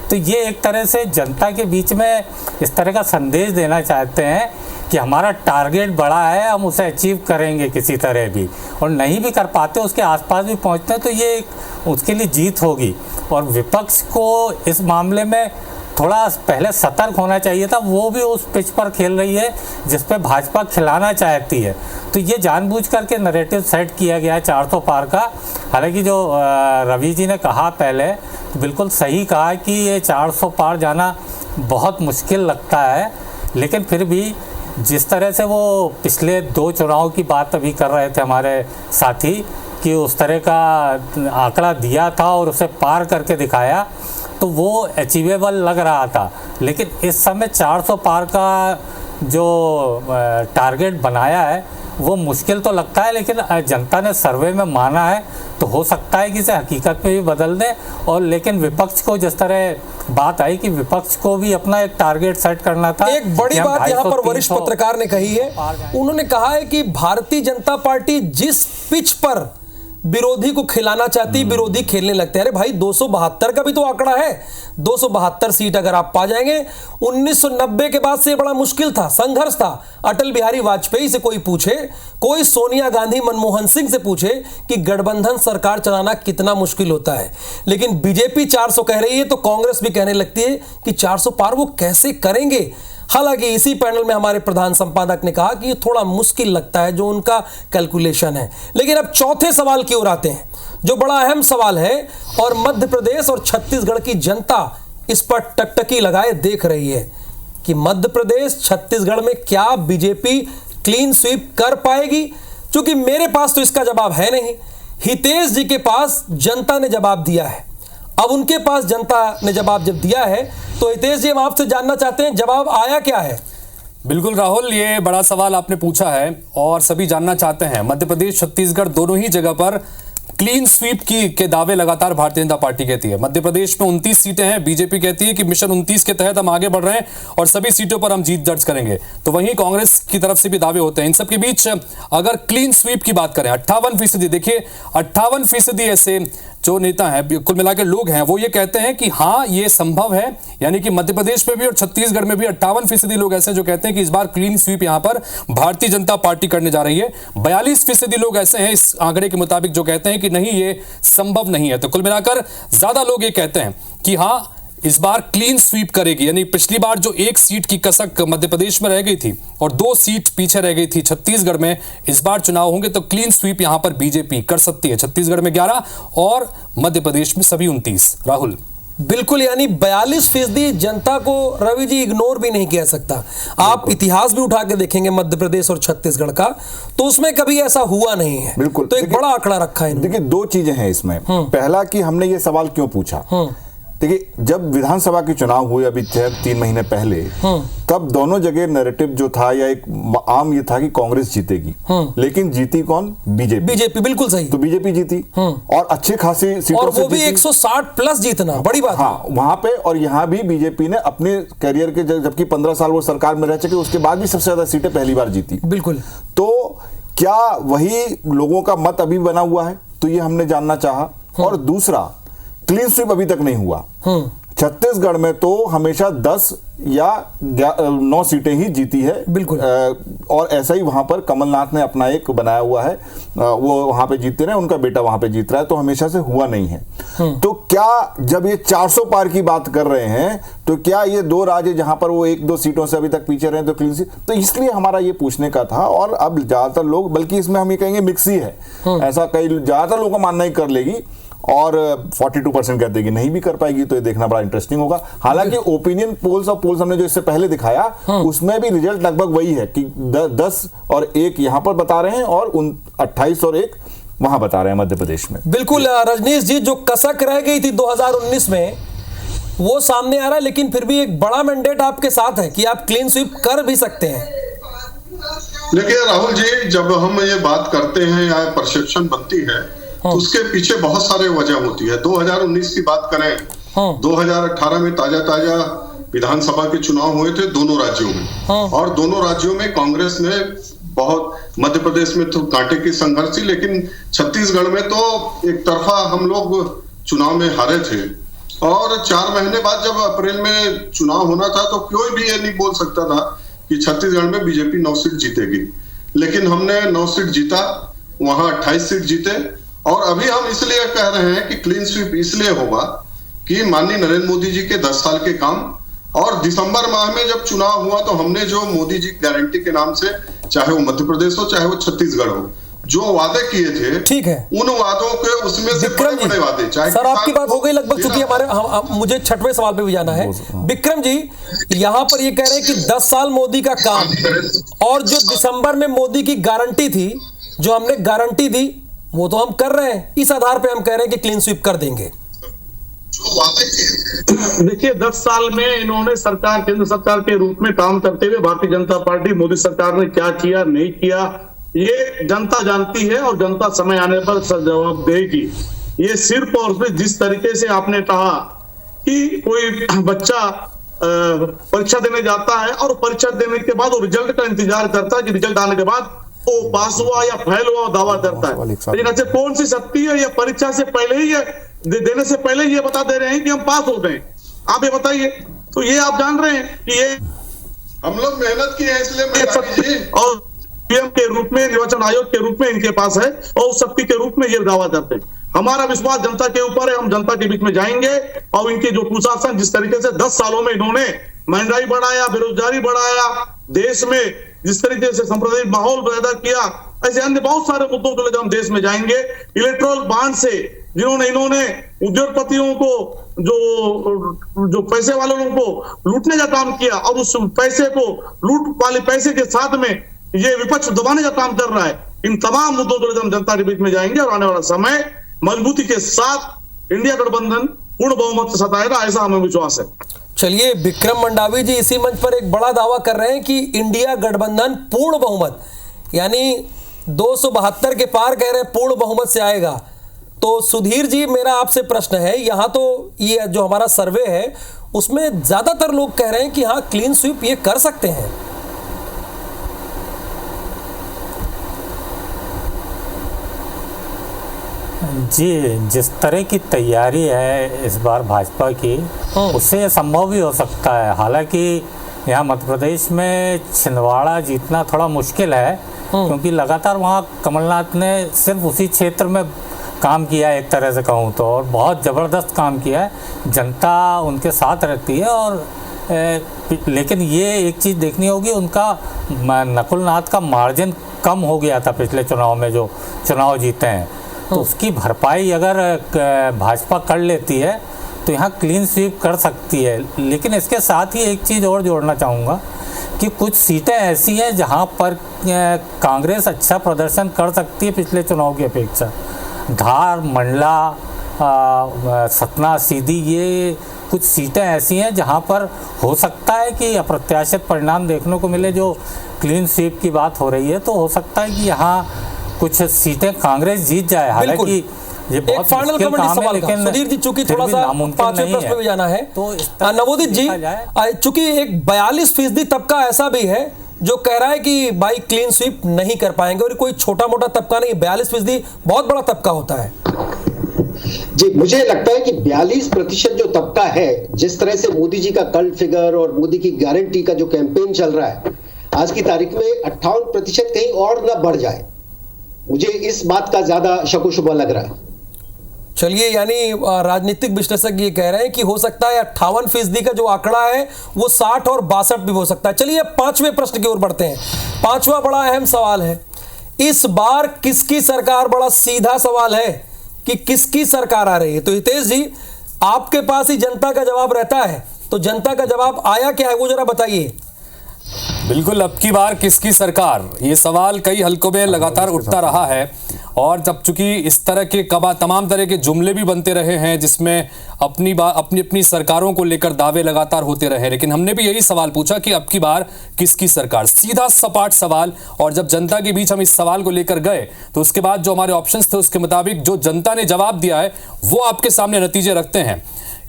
तो ये एक तरह से जनता के बीच में इस तरह का संदेश देना चाहते हैं कि हमारा टारगेट बड़ा है, हम उसे अचीव करेंगे किसी तरह भी, और नहीं भी कर पाते उसके आसपास भी पहुंचते हैं तो ये उसके लिए जीत होगी। और विपक्ष को इस मामले में थोड़ा पहले सतर्क होना चाहिए था, वो भी उस पिच पर खेल रही है जिस पे भाजपा खिलाना चाहती है। तो ये जानबूझ करके नैरेटिव सेट किया गया है 400 पार का। हालांकि जो रवि जी ने कहा पहले, बिल्कुल सही कहा कि ये 400 पार जाना बहुत मुश्किल लगता है, लेकिन फिर भी जिस तरह से वो पिछले 2 चुनाव की बात अभी कर रहे थे हमारे साथी, कि उस तरह का आंकड़ा दिया था और उसे पार करके दिखाया, तो वो अचीवेबल लग रहा था। लेकिन इस समय 400 पार का जो टारगेट बनाया है वो मुश्किल तो लगता है, लेकिन जनता ने सर्वे में माना है, तो हो सकता है कि इसे हकीकत में भी बदल दें। और लेकिन विपक्ष को जिस तरह बात आई कि विपक्ष को भी अपना एक टारगेट सेट करना था। एक बड़ी बात यहाँ पर वरिष्ठ पत्रकार ने कही है, उन्होंने कहा है कि भारतीय जनता पार्टी जिस पिच पर विरोधी को खिलाना चाहती, विरोधी खेलने लगते हैं। अरे भाई 272 का भी तो आंकड़ा है, 272 सीट अगर आप पा जाएंगे। 1990 के बाद से बड़ा मुश्किल था, संघर्ष था। अटल बिहारी वाजपेयी से कोई पूछे, कोई सोनिया गांधी मनमोहन सिंह से पूछे कि गठबंधन सरकार चलाना कितना मुश्किल होता है, लेकिन बीजेपी 400 कह रही है तो कांग्रेस भी कहने लगती है कि 400 पार वो कैसे करेंगे। हालांकि इसी पैनल में हमारे प्रधान संपादक ने कहा कि ये थोड़ा मुश्किल लगता है जो उनका कैलकुलेशन है। लेकिन अब चौथे सवाल की ओर आते हैं, जो बड़ा अहम सवाल है, और मध्य प्रदेश और छत्तीसगढ़ की जनता इस पर टकटकी लगाए देख रही है कि मध्य प्रदेश छत्तीसगढ़ में क्या बीजेपी क्लीन स्वीप कर पाएगी। क्योंकि मेरे पास तो इसका जवाब है नहीं, हितेश जी के पास जनता ने जवाब दिया है। अब उनके पास जनता ने जवाब जब दिया है तो हितेश जी हम आपसे जानना चाहते हैं जवाब आया क्या है। बिल्कुल राहुल, ये बड़ा सवाल आपने पूछा है और सभी जानना चाहते हैं। मध्य प्रदेश छत्तीसगढ़ दोनों ही जगह पर क्लीन स्वीप के दावे लगातार भारतीय जनता पार्टी कहती है। मध्य प्रदेश में 29 सीटें हैं, बीजेपी कहती है कि मिशन 29 के तहत हम आगे बढ़ रहे हैं और सभी सीटों पर हम जीत दर्ज करेंगे। तो वहीं कांग्रेस की तरफ से भी दावे होते हैं। इन सब के बीच अगर क्लीन स्वीप की बात करें, 58%, देखिए 58% ऐसे जो नेता हैं, कुल मिलाकर लोग हैं, वो ये कहते हैं कि हाँ ये संभव है। यानी कि मध्य प्रदेश में भी और छत्तीसगढ़ में भी 58% लोग ऐसे जो कहते हैं कि इस बार क्लीन स्वीप यहां पर भारतीय जनता पार्टी करने जा रही है। 42% लोग ऐसे हैं इस आंकड़े के मुताबिक जो कहते हैं कि नहीं ये संभव नहीं है। तो कुल मिलाकर ज्यादा लोग ये कहते हैं कि हाँ इस बार क्लीन स्वीप करेगी। यानी पिछली बार जो 1 सीट की कसक मध्य प्रदेश में रह गई थी और 2 सीट पीछे रह गई थी छत्तीसगढ़ में, इस बार चुनाव होंगे तो क्लीन स्वीप यहां पर बीजेपी कर सकती है। छत्तीसगढ़ में 11 और मध्य प्रदेश में सभी 29। राहुल बिल्कुल, यानी 42% जनता को रवि जी इग्नोर भी नहीं किया सकता। आप इतिहास भी उठा के देखेंगे मध्य प्रदेश और छत्तीसगढ़ का, तो उसमें कभी ऐसा हुआ नहीं है। बिल्कुल, तो एक बड़ा आंकड़ा रखा है। देखिए 2 चीजें हैं इसमें। पहला कि हमने ये सवाल क्यों पूछा, देखिए जब विधानसभा के चुनाव हुए अभी 3 महीने पहले, तब दोनों जगह नैरेटिव जो था या एक आम ये था कि कांग्रेस जीतेगी, लेकिन जीती कौन? बीजेपी। बिल्कुल सही। तो बीजेपी जीती और अच्छे खासी सीटों और वो भी 160 प्लस जीतना बड़ी बात। हाँ, वहां पे और यहाँ भी बीजेपी ने अपने करियर के, जबकि 15 साल वो सरकार में रह चुके, उसके बाद भी सबसे ज्यादा सीटें पहली बार जीती। बिल्कुल। तो क्या वही लोगों का मत अभी बना हुआ है? तो ये हमने जानना चाहा। और दूसरा, क्लीन स्वीप अभी तक नहीं हुआ। छत्तीसगढ़ में तो हमेशा 10 या 9 सीटें ही जीती है। बिल्कुल। और ऐसा ही वहां पर कमलनाथ ने अपना एक बनाया हुआ है, वो वहां पे जीतते रहे, उनका बेटा वहां पे जीत रहा है, तो हमेशा से हुआ नहीं है। तो क्या जब ये 400 पार की बात कर रहे हैं, तो क्या ये 2 राज्य जहां पर वो 1-2 सीटों से अभी तक पीछे रहे तो क्लीन स्वीप, तो इसलिए हमारा ये पूछने का था। और अब ज्यादातर लोग, बल्कि इसमें हम ये कहेंगे मिक्स ही है, ऐसा कई ज्यादातर लोगों का मानना ही कर लेगी, और 42% कहते हैं कि नहीं भी कर पाएगी। तो ये देखना बड़ा इंटरेस्टिंग होगा। हालांकि ओपिनियन पोल्स और पोल्स हमने जो इससे पहले दिखाया, उसमें भी रिजल्ट लगभग वही है कि 10 और 1 यहां पर बता रहे हैं, और 28 और 1 वहां बता रहे हैं मध्य प्रदेश में। बिल्कुल रजनीश जी, जो कसक रह गई थी 2019 में वो सामने आ रहा है, लेकिन फिर भी एक बड़ा मैंडेट आपके साथ है कि आप क्लीन स्वीप कर भी सकते हैं। देखिए राहुल जी, जब हम ये बात करते हैं या परसेप्शन बनती है, तो उसके पीछे बहुत सारे वजह होती है। 2019 की बात करें, 2018 में ताजा विधानसभा के चुनाव हुए थे दोनों राज्यों में, और दोनों राज्यों में कांग्रेस ने बहुत, मध्य प्रदेश में तो कांटे की संघर्ष थी, लेकिन छत्तीसगढ़ में तो एक तरफा हम लोग चुनाव में हारे थे। और 4 महीने बाद जब अप्रैल में चुनाव होना था, तो कोई भी ये नहीं बोल सकता था कि छत्तीसगढ़ में बीजेपी 9 सीट जीतेगी, लेकिन हमने 9 सीट जीता, वहां 28 सीट जीते। और अभी हम इसलिए कह रहे हैं कि क्लीन स्वीप इसलिए होगा कि माननीय नरेंद्र मोदी जी के 10 साल के काम, और दिसंबर माह में जब चुनाव हुआ तो हमने जो मोदी जी गारंटी के नाम से, चाहे वो मध्य प्रदेश हो चाहे वो छत्तीसगढ़ हो, जो वादे किए थे, ठीक है, उन वादों के उसमें से बड़े वादे, चाहे सर आपकी बात हो गई लगभग, चूंकि हमारे मुझे 6वें सवाल पे भी जाना है। विक्रम जी, यहां पर ये कह रहे हैं कि 10 साल मोदी का काम, और जो दिसंबर में मोदी की गारंटी थी, जो हमने गारंटी दी, वो तो हम कर रहे हैं। इस आधार पे हम कह रहे हैं कि क्लीन स्वीप कर देंगे। देखिए, 10 साल में इन्होंने सरकार, केंद्र सरकार के रूप में काम करते हुए भारतीय जनता पार्टी, मोदी सरकार ने क्या किया नहीं किया, ये जनता जानती है, और जनता समय आने पर जवाब देगी। ये सिर्फ और सिर्फ जिस तरीके से आपने कहा कि कोई बच्चा परीक्षा देने जाता है, और परीक्षा देने के बाद वो रिजल्ट का इंतजार करता है कि रिजल्ट आने के बाद वो पास हुआ या फेल हुआ, दावा करता है। लेकिन ऐसे कौन सी शक्ति है, या परीक्षा से पहले ही, देने से पहले ये बता दे रहे हैं कि हम पास हो गए? आप ये बताइए। तो ये आप जान रहे हैं कि ये हम लोग मेहनत की है, इसलिए और पीएम के रूप में, निर्वाचन आयोग के रूप में इनके पास है, और उस शक्ति के रूप में ये दावा करते हैं। हमारा विश्वास जनता के ऊपर है, हम जनता के बीच में जाएंगे, और इनके जो कुशासन, जिस तरीके से 10 सालों में इन्होंने महंगाई बढ़ाया, बेरोजगारी बढ़ाया, देश में जिस तरीके से सांप्रदायिक माहौल पैदा किया, ऐसे अन्य बहुत सारे मुद्दों को लेकर हम देश में जाएंगे। इलेक्ट्रोल बॉन्ड से इन्होंने उद्योगपतियों को, जो पैसे वाले लोगों को लूटने का काम किया, और उस पैसे को, लूट वाले पैसे के साथ में ये विपक्ष दबाने का काम कर रहा है। इन तमाम मुद्दों को लेकर हम जनता के बीच में जाएंगे, और आने वाला समय मजबूती के साथ इंडिया गठबंधन पूर्ण बहुमत से सताएगा, ऐसा हमें विश्वास है। चलिए, विक्रम मंडावी जी इसी मंच पर एक बड़ा दावा कर रहे हैं कि इंडिया गठबंधन पूर्ण बहुमत, यानी 272 के पार कह रहे हैं, पूर्ण बहुमत से आएगा। तो सुधीर जी, मेरा आपसे प्रश्न है, यहां तो ये जो हमारा सर्वे है उसमें ज्यादातर लोग कह रहे हैं कि हाँ, क्लीन स्वीप ये कर सकते हैं। जी, जिस तरह की तैयारी है इस बार भाजपा की, उससे ये संभव भी हो सकता है। हालांकि यहाँ मध्य प्रदेश में छिंदवाड़ा जीतना थोड़ा मुश्किल है, क्योंकि लगातार वहाँ कमलनाथ ने सिर्फ उसी क्षेत्र में काम किया है, एक तरह से कहूँ तो, और बहुत ज़बरदस्त काम किया है। जनता उनके साथ रहती है, और लेकिन ये एक चीज़ देखनी होगी, उनका नकुलनाथ का मार्जिन कम हो गया था पिछले चुनाव में, जो चुनाव जीते हैं, तो उसकी भरपाई अगर भाजपा कर लेती है तो यहाँ क्लीन स्वीप कर सकती है। लेकिन इसके साथ ही एक चीज़ और जोड़ना चाहूँगा कि कुछ सीटें ऐसी हैं जहाँ पर कांग्रेस अच्छा प्रदर्शन कर सकती है पिछले चुनाव की अपेक्षा। धार, मंडला, सतना, सीधी, ये कुछ सीटें ऐसी हैं जहाँ पर हो सकता है कि अप्रत्याशित परिणाम देखने को मिले। जो क्लीन स्वीप की बात हो रही है, तो हो सकता है कि यहाँ कुछ सीटें कांग्रेस जीत जाए। हालांकि ये बहुत फाइनल कमेंट इस सवाल का, सुधीर जी, चूंकि थोड़ा सा 5वें प्रश्न में जाना है, तो नवोदित जी, चूंकि एक 42% तबका ऐसा भी है जो कह रहा है कि भाई क्लीन स्वीप नहीं कर पाएंगे, और कोई छोटा मोटा तबका नहीं, 42% बहुत बड़ा तबका होता है। जी, मुझे लगता है कि 42% जो तबका है, जिस तरह से मोदी जी का कल्ट फिगर और मोदी की गारंटी का जो कैंपेन चल रहा है, आज की तारीख में 58% कहीं और ना बढ़ जाए, मुझे इस बात का ज्यादा शक-ओ-शुबा लग रहा है। चलिए, यानी राजनीतिक विश्लेषक ये कह रहे हैं कि हो सकता है 58% का जो आंकड़ा है वो 60 और 62 भी हो सकता है। चलिए, 5वें प्रश्न की ओर बढ़ते हैं। 5वां बड़ा अहम सवाल है, इस बार किसकी सरकार? बड़ा सीधा सवाल है कि किसकी सरकार आ रही है। तो हितेश जी, आपके पास ही जनता का जवाब रहता है, तो जनता का जवाब आया क्या है वो जरा बताइए। बिल्कुल, अब की बार किसकी सरकार, ये सवाल कई हलकों में लगातार उठता रहा है। और जब चूंकि इस तरह के तमाम तरह के जुमले भी बनते रहे हैं जिसमें अपनी सरकारों को लेकर दावे लगातार होते रहे, लेकिन हमने भी यही सवाल पूछा कि अब की बार किसकी सरकार, सीधा सपाट सवाल। और जब जनता के बीच हम इस सवाल को लेकर गए तो उसके बाद जो हमारे ऑप्शंस थे उसके मुताबिक जो जनता ने जवाब दिया है वो आपके सामने नतीजे रखते हैं।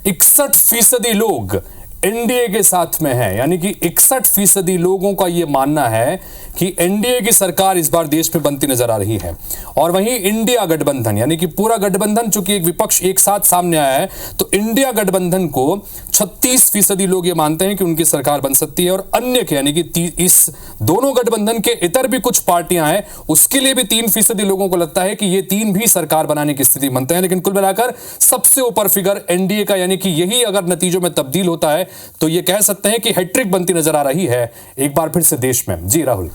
61% लोग एनडीए के साथ में है, यानी कि 61% लोगों का यह मानना है कि एनडीए की सरकार इस बार देश में बनती नजर आ रही है। और वहीं इंडिया गठबंधन, यानी कि पूरा गठबंधन, चूंकि एक विपक्ष एक साथ सामने आया है, तो इंडिया गठबंधन को 36% लोग ये मानते हैं कि उनकी सरकार बन सकती है। और अन्य के, यानी कि इस दोनों गठबंधन के इतर भी कुछ पार्टियां हैं, उसके लिए भी 3% लोगों को लगता है कि ये तीन भी सरकार बनाने की स्थिति बनते हैं। लेकिन कुल मिलाकर सबसे ऊपर फिगर एनडीए का, यानी कि यही अगर नतीजों में तब्दील होता है तो ये कह सकते हैं कि हैट्रिक बनती नजर आ रही है एक बार फिर से देश में। जी राहुल,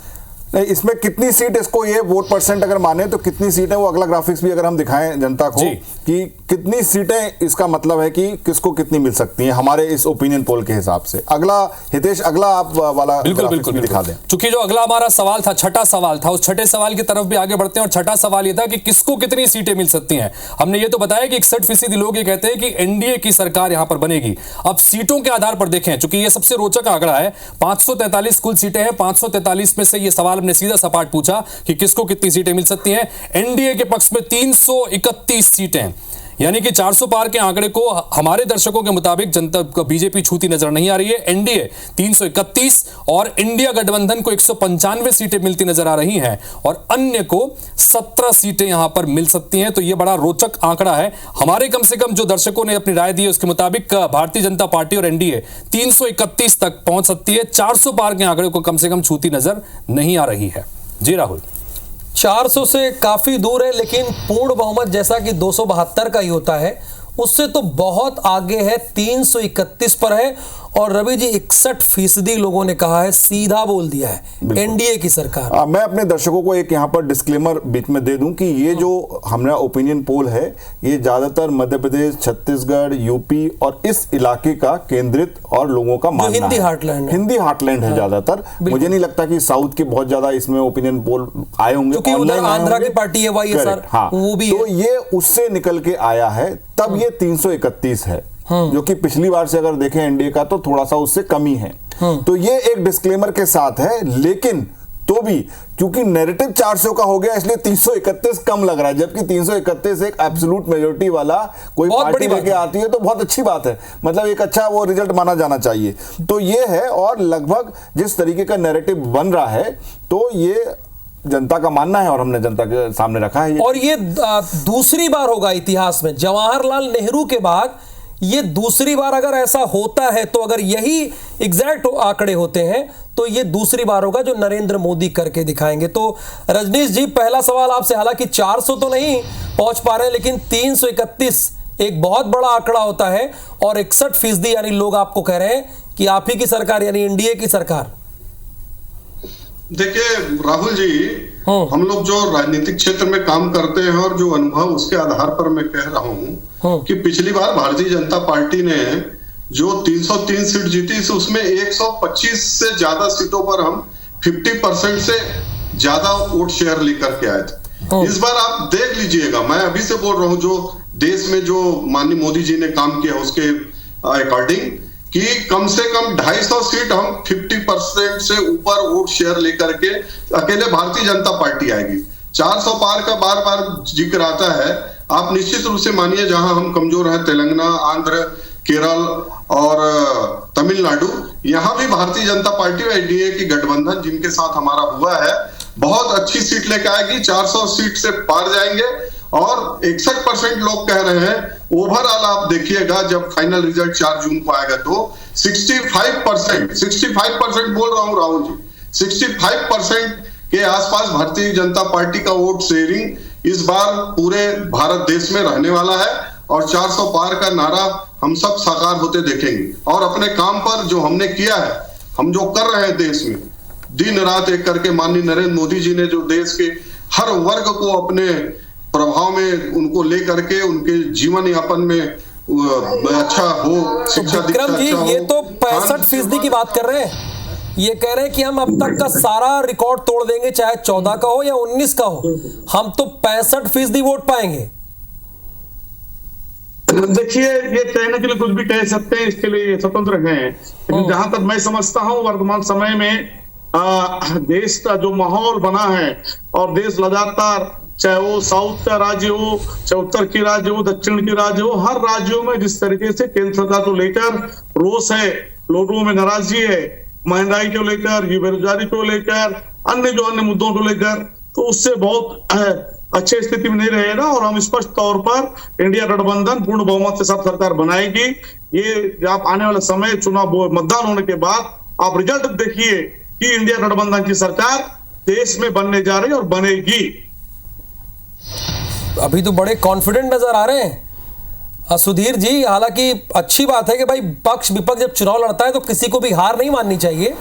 नहीं, इसमें कितनी सीट, इसको ये वोट परसेंट अगर माने तो कितनी सीटें, वो अगला ग्राफिक्स भी अगर हम दिखाएं जनता को कि कितनी सीटें, इसका मतलब है कि किसको कितनी मिल सकती हैं हमारे इस ओपिनियन पोल के हिसाब से। अगला हितेश, अगला आप वाला बिल्कुल दिखा दें। चूंकि जो अगला हमारा सवाल था, छठा सवाल था, उस छठे सवाल की तरफ भी आगे बढ़ते हैं। और छठा सवाल ये था कि किसको कितनी सीटें मिल सकती हैं। हमने ये तो बताया कि 61% लोग ये कहते हैं कि एनडीए की सरकार यहां पर बनेगी। अब सीटों के आधार पर देखें, चूंकि ये सबसे रोचक आंकड़ा है, 543 कुल सीटें हैं, 543 में से ये सवाल हमने सीधा सपाट पूछा कि किसको कितनी सीटें मिल सकती हैं। एनडीए के पक्ष में 331 सीटें, यानी कि 400 पार के आंकड़े को हमारे दर्शकों के मुताबिक जनता को बीजेपी छूती नजर नहीं आ रही है। एनडीए 331 और इंडिया गठबंधन को 195 सीटें मिलती नजर आ रही हैं और अन्य को 17 सीटें यहां पर मिल सकती हैं। तो यह बड़ा रोचक आंकड़ा है। हमारे कम से कम जो दर्शकों ने अपनी राय दी है उसके मुताबिक भारतीय जनता पार्टी और एनडीए 331 तक पहुंच सकती है। 400 पार के आंकड़े को कम से कम छूती नजर नहीं आ रही है। जी राहुल, 400 से काफी दूर है, लेकिन पूर्ण बहुमत जैसा कि 272 का ही होता है उससे तो बहुत आगे है, 331 पर है। और रवि जी, 61% लोगों ने कहा है, सीधा बोल दिया है एनडीए की सरकार। मैं अपने दर्शकों को एक यहाँ पर डिस्क्लेमर बीच में दे दूं कि ये जो हमारा ओपिनियन पोल है ये ज्यादातर मध्य प्रदेश, छत्तीसगढ़, यूपी और इस इलाके का केंद्रित और लोगों का मानना हिंदी है, हार्टलैंड हिंदी हार्टलैंड है ज्यादातर। मुझे नहीं लगता कि साउथ के बहुत ज्यादा इसमें ओपिनियन पोल आए होंगे, क्योंकि उधर आंध्रा की पार्टी है वाईएसआर, वो भी तो ये उससे निकल के आया है, तब ये 331 है, जो कि पिछली बार से अगर देखें एनडीए का तो थोड़ा सा उससे कमी है। तो ये एक डिस्क्लेमर के साथ है, लेकिन तो भी क्योंकि नैरेटिव 400 का हो गया इसलिए 331 कम लग रहा है, जबकि 331 एक एब्सोल्यूट मेजोरिटी वाला कोई पार्टी लेके आती है तो बहुत अच्छी बात है, मतलब एक अच्छा वो रिजल्ट माना जाना चाहिए। तो ये है, और लगभग जिस तरीके का नैरेटिव बन रहा है तो ये जनता का मानना है और हमने जनता के सामने रखा है। और ये दूसरी बार होगा इतिहास में, जवाहरलाल नेहरू के बाद ये दूसरी बार अगर ऐसा होता है, तो अगर यही एग्जैक्ट आंकड़े होते हैं तो ये दूसरी बार होगा जो नरेंद्र मोदी करके दिखाएंगे। तो रजनीश जी, पहला सवाल आपसे, हालांकि 400 तो नहीं पहुंच पा रहे, लेकिन 331 एक बहुत बड़ा आंकड़ा होता है और 61% यानी लोग आपको कह रहे हैं कि आप ही की सरकार यानी एनडीए की सरकार। देखिए राहुल जी, हम लोग जो राजनीतिक क्षेत्र में काम करते हैं और जो अनुभव, उसके आधार पर मैं कह रहा हूं कि पिछली बार भारतीय जनता पार्टी ने जो 303 सीट जीती, उसमें 125 से ज्यादा सीटों पर हम 50% से ज्यादा वोट शेयर लेकर के आए थे। इस बार आप देख लीजिएगा, मैं अभी से बोल रहा हूं, जो देश में जो माननीय मोदी जी ने काम किया उसके अकॉर्डिंग कि कम से कम 250 सीट हम 50% से ऊपर वोट शेयर लेकर के अकेले भारतीय जनता पार्टी आएगी। 400 पार का बार बार जिक्र आता है, आप निश्चित रूप से मानिए जहां हम कमजोर हैं, तेलंगाना, आंध्र, केरल और तमिलनाडु, यहां भी भारतीय जनता पार्टी और एनडीए की गठबंधन जिनके साथ हमारा हुआ है बहुत अच्छी सीट लेकर आएगी, 400 सीट से पार जाएंगे। और 61% लोग कह रहे हैं। ओवरऑल आप देखिएगा जब फाइनल रिजल्ट 4 जून को आएगा तो 65% बोल रहा हूं राहुल जी, 65% के आसपास भारतीय जनता पार्टी का वोट शेयरिंग इस बार पूरे भारत देश में रहने वाला है और 400 पार का नारा हम सब साकार होते देखेंगे। और अपने काम पर जो हमने किया है, हम जो कर रहे हैं देश में दिन रात एक करके, माननीय नरेंद्र मोदी जी ने जो देश के हर वर्ग को अपने प्रभाव में उनको लेकर के उनके जीवन यापन में अच्छा हो, शिक्षा दीक्षा विक्रम जी, अच्छा हो। ये तो 65% की बात कर रहे हैं। ये कह रहे हैं कि हम अब तक का सारा रिकॉर्ड तोड़ देंगे, चाहे 14 का हो या 19 का हो, हम तो 65% वोट पाएंगे। देखिए, ये कहने के लिए कुछ भी कह सकते हैं, इसके लिए स्वतंत्र हैं, लेकिन जहां तक मैं समझता हूं वर्तमान समय में देश का जो माहौल बना है और देश लगातार, चाहे वो साउथ का राज्य हो, चाहे उत्तर की राज्य हो, दक्षिण की राज्य हो, हर राज्यों में जिस तरीके से केंद्र सरकार को लेकर रोष है, लोगों में नाराजगी है, महंगाई को लेकर, बेरोजगारी को लेकर, अन्य मुद्दों को लेकर, तो उससे बहुत अच्छी स्थिति में नहीं रहेगा। और हम स्पष्ट तौर पर इंडिया गठबंधन पूर्ण बहुमत के साथ सरकार बनाएगी। ये आप आने वाले समय चुनाव मतदान होने के बाद आप रिजल्ट देखिए कि इंडिया गठबंधन की सरकार देश में बनने जा रही है और बनेगी। अभी तो बड़े कॉन्फिडेंट नजर आ रहे हैं सुधीर जी। हालांकि अच्छी बात है कि भाई पक्ष विपक्ष जब चुनाव लड़ता है तो किसी को भी हार नहीं माननी चाहिए।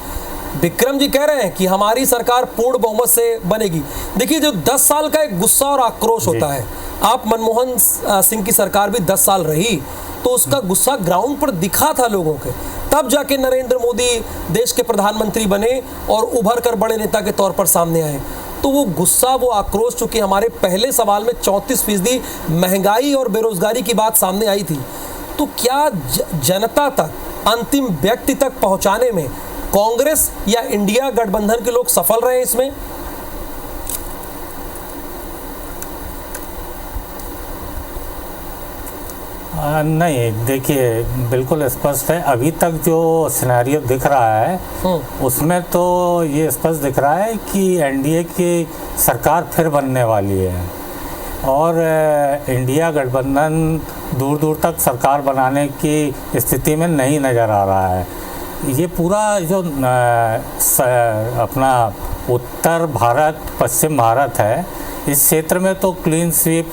विक्रम जी कह रहे हैं कि हमारी सरकार पूर्ण बहुमत से बनेगी। देखिए, जो 10 साल का एक गुस्सा और आक्रोश होता है, आप मनमोहन सिंह की सरकार भी 10 साल रही तो उसका गुस्सा ग्राउंड पर दिखा था लोगों के, तब जाके नरेंद्र मोदी देश के प्रधानमंत्री बने और उभर कर बड़े नेता के तौर पर सामने आए। तो वो गुस्सा, वो आक्रोश, चूंकि हमारे पहले सवाल में 34% महंगाई और बेरोजगारी की बात सामने आई थी, तो क्या जनता तक, अंतिम व्यक्ति तक पहुंचाने में कांग्रेस या इंडिया गठबंधन के लोग सफल रहे इसमें? नहीं, देखिए, बिल्कुल स्पष्ट है। अभी तक जो सिनेरियो दिख रहा है उसमें तो ये स्पष्ट दिख रहा है कि एनडीए की सरकार फिर बनने वाली है और इंडिया गठबंधन दूर दूर तक सरकार बनाने की स्थिति में नहीं नज़र आ रहा है। ये पूरा जो अपना उत्तर भारत, पश्चिम भारत है, इस क्षेत्र में तो क्लीन स्वीप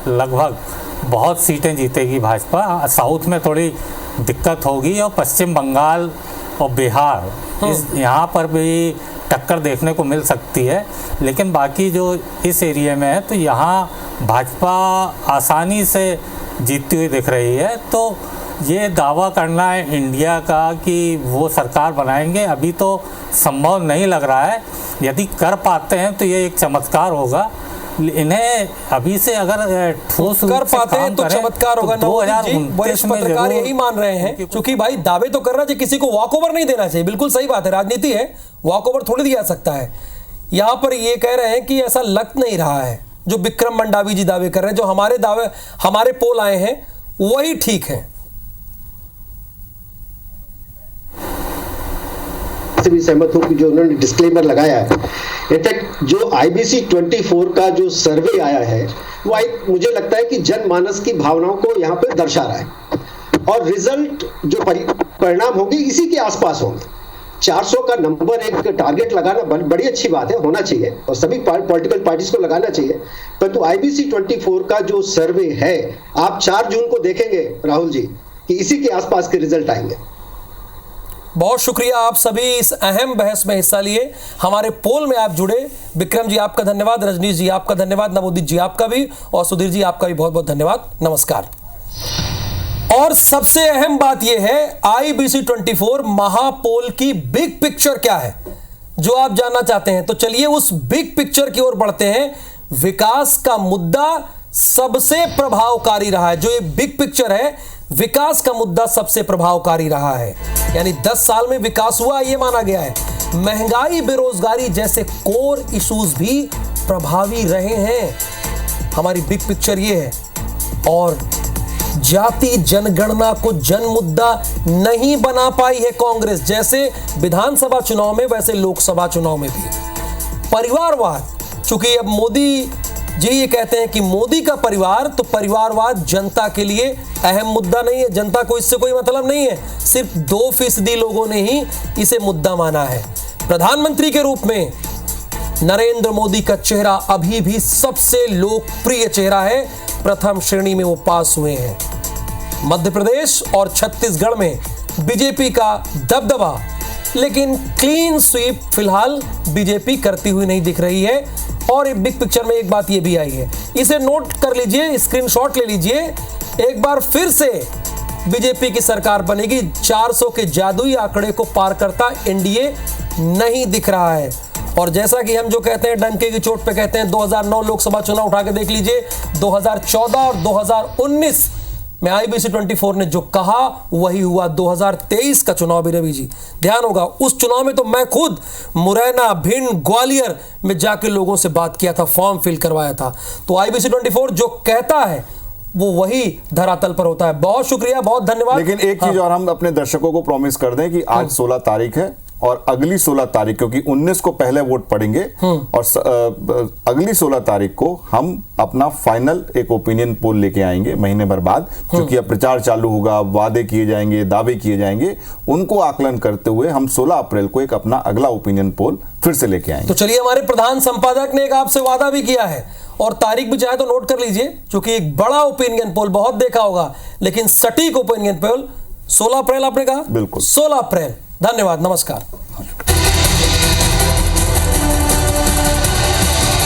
लगभग बहुत सीटें जीतेगी भाजपा। साउथ में थोड़ी दिक्कत होगी और पश्चिम बंगाल और बिहार, यहाँ पर भी टक्कर देखने को मिल सकती है। लेकिन बाकी जो इस एरिया में है तो यहाँ भाजपा आसानी से जीतती हुई दिख रही है। तो ये दावा करना है इंडिया का कि वो सरकार बनाएंगे, अभी तो संभव नहीं लग रहा है। यदि कर पाते हैं तो ये एक चमत्कार होगा। इन्हें अभी से अगर ठोस कर पाते हैं तो चमत्कार होगा। वरिष्ठ पत्रकार यही मान रहे हैं, क्योंकि भाई दावे तो कर रहा है, किसी को वॉक ओवर नहीं देना चाहिए। बिल्कुल सही बात है, राजनीति है, वॉक ओवर थोड़ी दिया सकता है। यहाँ पर ये कह रहे हैं कि ऐसा लग नहीं रहा है जो विक्रम मंडावी जी दावे कर रहे हैं। जो हमारे पोल आए हैं वही ठीक है। से भी सहमत हूं कि जो उन्होंने डिस्क्लेमर लगाया है, इनफैक्ट जो IBC 24 का जो सर्वे आया है वो मुझे लगता है कि जनमानस की भावनाओं को यहाँ पे दर्शा रहा है और रिजल्ट जो परिणाम होंगे इसी के आसपास होंगे। 400 का नंबर एक टारगेट लगाना बड़ी अच्छी बात है, होना चाहिए और सभी पॉलिटिकल पार्टीज को लगाना चाहिए। परंतु IBC 24 का जो सर्वे है, आप 4 जून को देखेंगे राहुल जी कि इसी के आसपास के रिजल्ट आएंगे। बहुत शुक्रिया आप सभी इस अहम बहस में हिस्सा लिए, हमारे पोल में आप जुड़े। विक्रम जी आपका धन्यवाद, रजनीश जी आपका धन्यवाद, नवोदित जी आपका भी, और सुधीर जी आपका भी बहुत बहुत धन्यवाद। नमस्कार। और सबसे अहम बात यह है, IBC 24 महापोल की बिग पिक्चर क्या है जो आप जानना चाहते हैं, तो चलिए उस बिग पिक्चर की ओर बढ़ते हैं। विकास का मुद्दा सबसे प्रभावकारी रहा है। जो ये बिग पिक्चर है, विकास का मुद्दा सबसे प्रभावकारी रहा है, यानी 10 साल में विकास हुआ ये माना गया है। महंगाई, बेरोजगारी जैसे कोर इश्यूज भी प्रभावी रहे हैं। हमारी बिग पिक्चर ये है। और जाति जनगणना को जन मुद्दा नहीं बना पाई है कांग्रेस, जैसे विधानसभा चुनाव में वैसे लोकसभा चुनाव में भी। परिवारवाद, चूंकि अब मोदी जी ये कहते हैं कि मोदी का परिवार तो परिवारवाद जनता के लिए अहम मुद्दा नहीं है, जनता को इससे कोई मतलब नहीं है, सिर्फ 2% लोगों ने ही इसे मुद्दा माना है। प्रधानमंत्री के रूप में नरेंद्र मोदी का चेहरा अभी भी सबसे लोकप्रिय चेहरा है, प्रथम श्रेणी में वो पास हुए हैं। मध्य प्रदेश और छत्तीसगढ़ में बीजेपी का दबदबा, लेकिन क्लीन स्वीप फिलहाल बीजेपी करती हुई नहीं दिख रही है। और एक बिग पिक्चर में एक बात ये भी आई है, इसे नोट कर लीजिए, स्क्रीनशॉट ले लीजिए, एक बार फिर से बीजेपी की सरकार बनेगी। 400 के जादुई आंकड़े को पार करता एनडीए नहीं दिख रहा है। और जैसा कि हम जो कहते हैं डंके की चोट पे कहते हैं, 2009 लोकसभा चुनाव उठा के देख लीजिए, 2014 और 2019 में IBC 24 ने जो कहा वही हुआ। 2023 का चुनाव भी रवि जी ध्यान होगा, उस चुनाव में तो मैं खुद मुरैना, भिंड, ग्वालियर में जाके लोगों से बात किया था, फॉर्म फिल करवाया था। तो IBC 24 जो कहता है वो वही धरातल पर होता है। बहुत शुक्रिया, बहुत धन्यवाद। लेकिन एक चीज और हम अपने दर्शकों को प्रॉमिस कर दें कि आज 16 तारीख है और अगली 16 तारीख, क्योंकि 19 को पहले वोट पड़ेंगे और अगली 16 तारीख को हम अपना फाइनल एक ओपिनियन पोल लेके आएंगे महीने भर बाद, क्योंकि अब प्रचार चालू होगा, वादे किए जाएंगे, दावे किए जाएंगे, उनको आकलन करते हुए हम 16 अप्रैल को एक अपना अगला ओपिनियन पोल फिर से लेके आएंगे। तो चलिए, हमारे प्रधान संपादक ने एक आपसे वादा भी किया है और तारीख भी चाहे तो नोट कर लीजिए, क्योंकि एक बड़ा ओपिनियन पोल बहुत देखा होगा, लेकिन सटीक ओपिनियन पोल 16 अप्रैल आपने कहा? बिल्कुल 16 अप्रैल। धन्यवाद, नमस्कार।